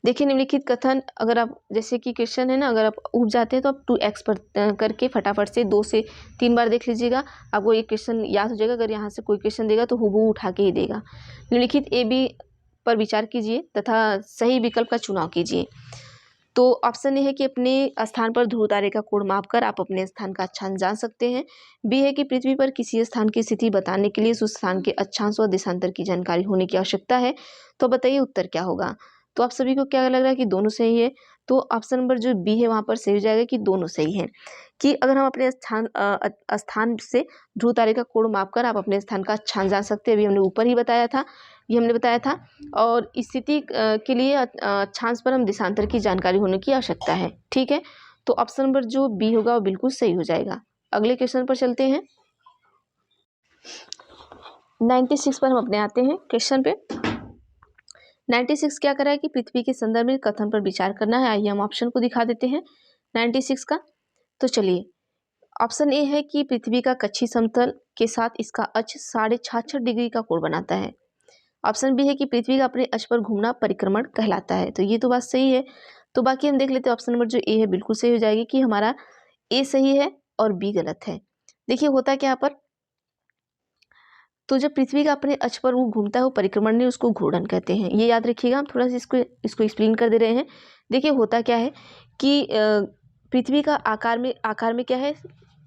देखिए निम्नलिखित कथन, अगर आप जैसे कि क्वेश्चन है ना, अगर आप उब जाते हैं तो आप 2x पर करके फटाफट से 2 से 3 बार देख लीजिएगा, आपको ये क्वेश्चन याद हो जाएगा। अगर यहाँ से कोई क्वेश्चन देगा तो हुबहू उठा के ही देगा। निम्नलिखित AB पर विचार कीजिए तथा सही विकल्प का चुनाव कीजिए। तो ऑप्शन ए है कि अपने स्थान पर ध्रुव तारे का कोण मापकर आप अपने स्थान का अक्षांश जान सकते हैं। बी है कि पृथ्वी पर किसी स्थान की स्थिति बताने के लिए उस स्थान के अक्षांश व देशांतर की जानकारी होने की आवश्यकता है। तो बताइए उत्तर क्या होगा? तो आप सभी को क्या लग रहा है कि दोनों सही है? तो ऑप्शन नंबर जो बी है वहाँ पर सही हो जाएगा कि दोनों सही है। कि अगर हम अपने स्थान से ध्रुव तारे का कोण मापकर आप अपने स्थान का अक्षांश जान सकते हैं, अभी हमने ऊपर ही बताया था, ये हमने बताया था। और स्थिति के लिए अक्षांश पर हम देशांतर की जानकारी होने की आवश्यकता है, ठीक है। तो ऑप्शन नंबर जो बी होगा वो बिल्कुल सही हो जाएगा। अगले क्वेश्चन पर चलते हैं। 96 पर हम अपने आते हैं क्वेश्चन पे। 96 क्या कर रहा है कि पृथ्वी के संदर्भ में कथन पर विचार करना है। आइए हम ऑप्शन को दिखा देते हैं 96 का। तो चलिए ऑप्शन ए है कि पृथ्वी का कक्षीय समतल के साथ इसका अक्ष 66.5 डिग्री का कोण बनाता है। ऑप्शन बी है कि पृथ्वी का अपने अक्ष पर घूमना परिक्रमण कहलाता है। तो ये तो बात सही है। तो बाकी हम देख लेते हैं। ऑप्शन नंबर जो ए है बिल्कुल सही हो जाएगी कि हमारा ए सही है और बी गलत है। देखिए होता क्या यहाँ पर, तो जब पृथ्वी का अपने अक्ष पर वो घूमता है वो परिक्रमण नहीं, उसको घूर्णन कहते हैं, ये याद रखिएगा। हम थोड़ा सा इसको एक्सप्लेन कर दे रहे हैं। देखिए होता क्या है कि पृथ्वी का आकार में क्या है,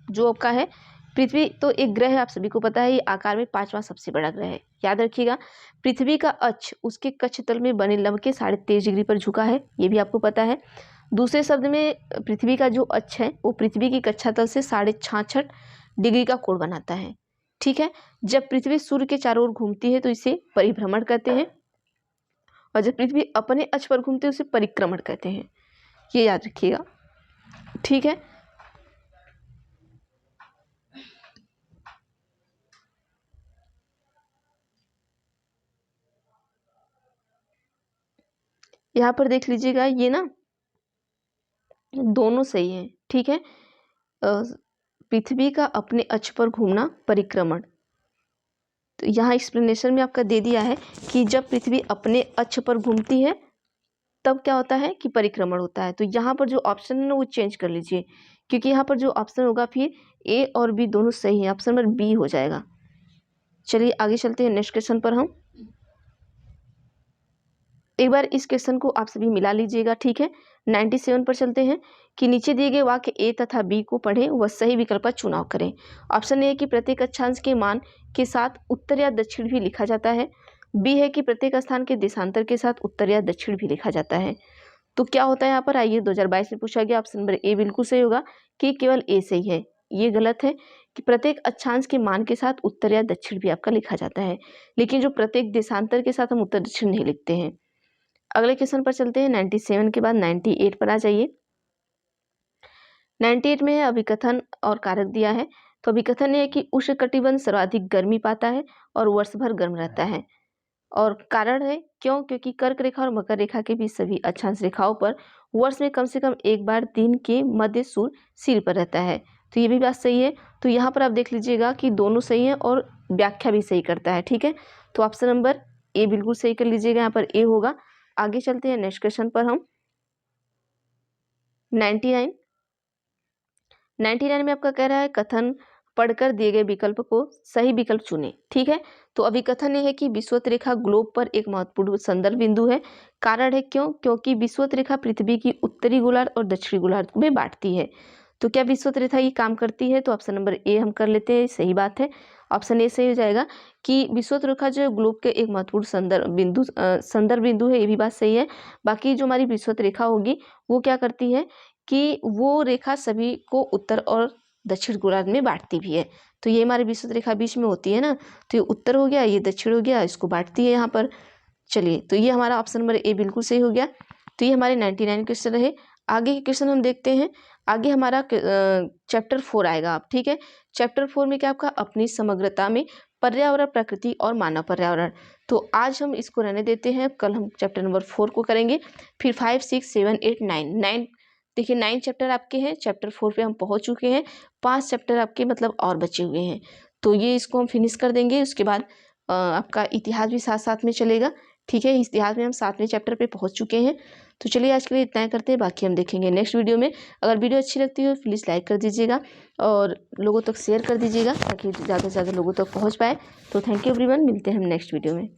जो आपका है पृथ्वी तो एक ग्रह है, आप सभी को पता है, ये आकार में 5वां सबसे बड़ा ग्रह है, याद रखिएगा। पृथ्वी का अक्ष उसके कक्ष तल में बने लंब के 23.5 डिग्री पर झुका है, ये भी आपको पता है। दूसरे शब्द में पृथ्वी का जो अक्ष है वो पृथ्वी की कक्षा तल से 66.5 डिग्री का कोण बनाता है। ठीक है, जब पृथ्वी सूर्य के चारों ओर घूमती है तो इसे परिभ्रमण कहते हैं, और जब पृथ्वी अपने अक्ष पर घूमती है उसे परिक्रमण कहते हैं। ये याद रखिएगा। ठीक है, यहाँ पर देख लीजिएगा, ये ना दोनों सही है। ठीक है, पृथ्वी का अपने अक्ष पर घूमना परिक्रमण, तो यहाँ एक्सप्लेनेशन में आपका दे दिया है कि जब पृथ्वी अपने अक्ष पर घूमती है तब क्या होता है कि परिक्रमण होता है। तो यहाँ पर जो ऑप्शन है ना वो चेंज कर लीजिए, क्योंकि यहाँ पर जो ऑप्शन होगा फिर ए और बी दोनों सही है, ऑप्शन नंबर बी हो जाएगा। चलिए आगे चलते हैं नेक्स्ट क्वेश्चन पर। हम एक बार इस क्वेश्चन को आप सभी मिला लीजिएगा। ठीक है, 97 पर चलते हैं कि नीचे दिए गए वाक्य ए तथा बी को पढ़ें व सही विकल्प का चुनाव करें। ऑप्शन ए है कि प्रत्येक अक्षांश के मान के साथ उत्तर या दक्षिण भी लिखा जाता है। बी है कि प्रत्येक स्थान के देशांतर के साथ उत्तर या दक्षिण भी लिखा जाता है। तो क्या होता है यहाँ पर, आइए 2022 में पूछा गया, ऑप्शन नंबर ए बिल्कुल सही होगा कि केवल ए सही है। ये गलत है कि प्रत्येक अक्षांश के मान के साथ उत्तर या दक्षिण भी आपका लिखा जाता है, लेकिन जो प्रत्येक देशांतर के साथ हम उत्तर दक्षिण नहीं लिखते हैं। अगले क्वेश्चन पर चलते हैं। 97 के बाद 98 पर आ जाइए। 98 में है अभिकथन और कारक दिया है। तो अभिकथन है कि उष्णकटिबंध सर्वाधिक गर्मी पाता है और वर्ष भर गर्म रहता है, और कारण है क्यों, क्योंकि कर्क रेखा और मकर रेखा के बीच सभी अक्षांश रेखाओं पर वर्ष में कम से कम एक बार दिन के मध्य सूर्य सिर पर रहता है। तो ये भी बात सही है। तो यहाँ पर आप देख लीजिएगा कि दोनों सही है और व्याख्या भी सही करता है। ठीक है, तो ऑप्शन नंबर ए बिल्कुल सही कर लीजिएगा, यहाँ पर ए होगा। आगे चलते हैं नेक्स्ट क्वेश्चन पर। हम 99 में आपका कह रहा है कथन पढ़कर दिए गए विकल्प को सही विकल्प चुने। ठीक है, तो अभी कथन ये है कि विषुवत रेखा ग्लोब पर एक महत्वपूर्ण संदर्भ बिंदु है। कारण है क्यों, क्योंकि विषुवत रेखा पृथ्वी की उत्तरी गोलार्ध और दक्षिणी गोलार्ध में बांटती है। तो क्या विषुवत रेखा ये काम करती है, तो ऑप्शन नंबर ए हम कर लेते हैं, सही बात है। ऑप्शन ए सही हो जाएगा कि विषुवत रेखा जो ग्लोब के एक महत्वपूर्ण संदर्भ बिंदु है, ये भी बात सही है। बाकी जो हमारी विषुवत रेखा होगी वो क्या करती है कि वो रेखा सभी को उत्तर और दक्षिण गोलार्ध में बांटती भी है। तो ये हमारी विषुवत रेखा बीच में होती है ना, तो ये उत्तर हो गया, ये दक्षिण हो गया, इसको बांटती है यहाँ पर। चलिए, तो ये हमारा ऑप्शन नंबर ए बिल्कुल सही हो गया। तो ये हमारे 99 क्वेश्चन रहे। आगे के क्वेश्चन हम देखते हैं। आगे हमारा चैप्टर 4 आएगा आप। ठीक है, चैप्टर 4 में क्या आपका अपनी समग्रता में पर्यावरण, प्रकृति और मानव पर्यावरण। तो आज हम इसको रहने देते हैं, कल हम चैप्टर नंबर 4 को करेंगे। फिर 5, 6, 7, 8, 9 देखिए 9 चैप्टर आपके हैं, चैप्टर 4 पे हम पहुंच चुके हैं। 5 चैप्टर आपके मतलब और बचे हुए हैं, तो ये इसको हम फिनिश कर देंगे। उसके बाद आपका इतिहास भी साथ साथ में चलेगा। ठीक है, इतिहास में हम 7वें चैप्टर पे पहुंच चुके हैं। तो चलिए आज के लिए इतना ही करते हैं, बाकी हम देखेंगे नेक्स्ट वीडियो में। अगर वीडियो अच्छी लगती हो प्लीज़ लाइक कर दीजिएगा और लोगों तक शेयर कर दीजिएगा ताकि ज़्यादा से ज़्यादा लोगों तक पहुँच पाए। तो थैंक यू एवरीवन, मिलते हैं हम नेक्स्ट वीडियो में।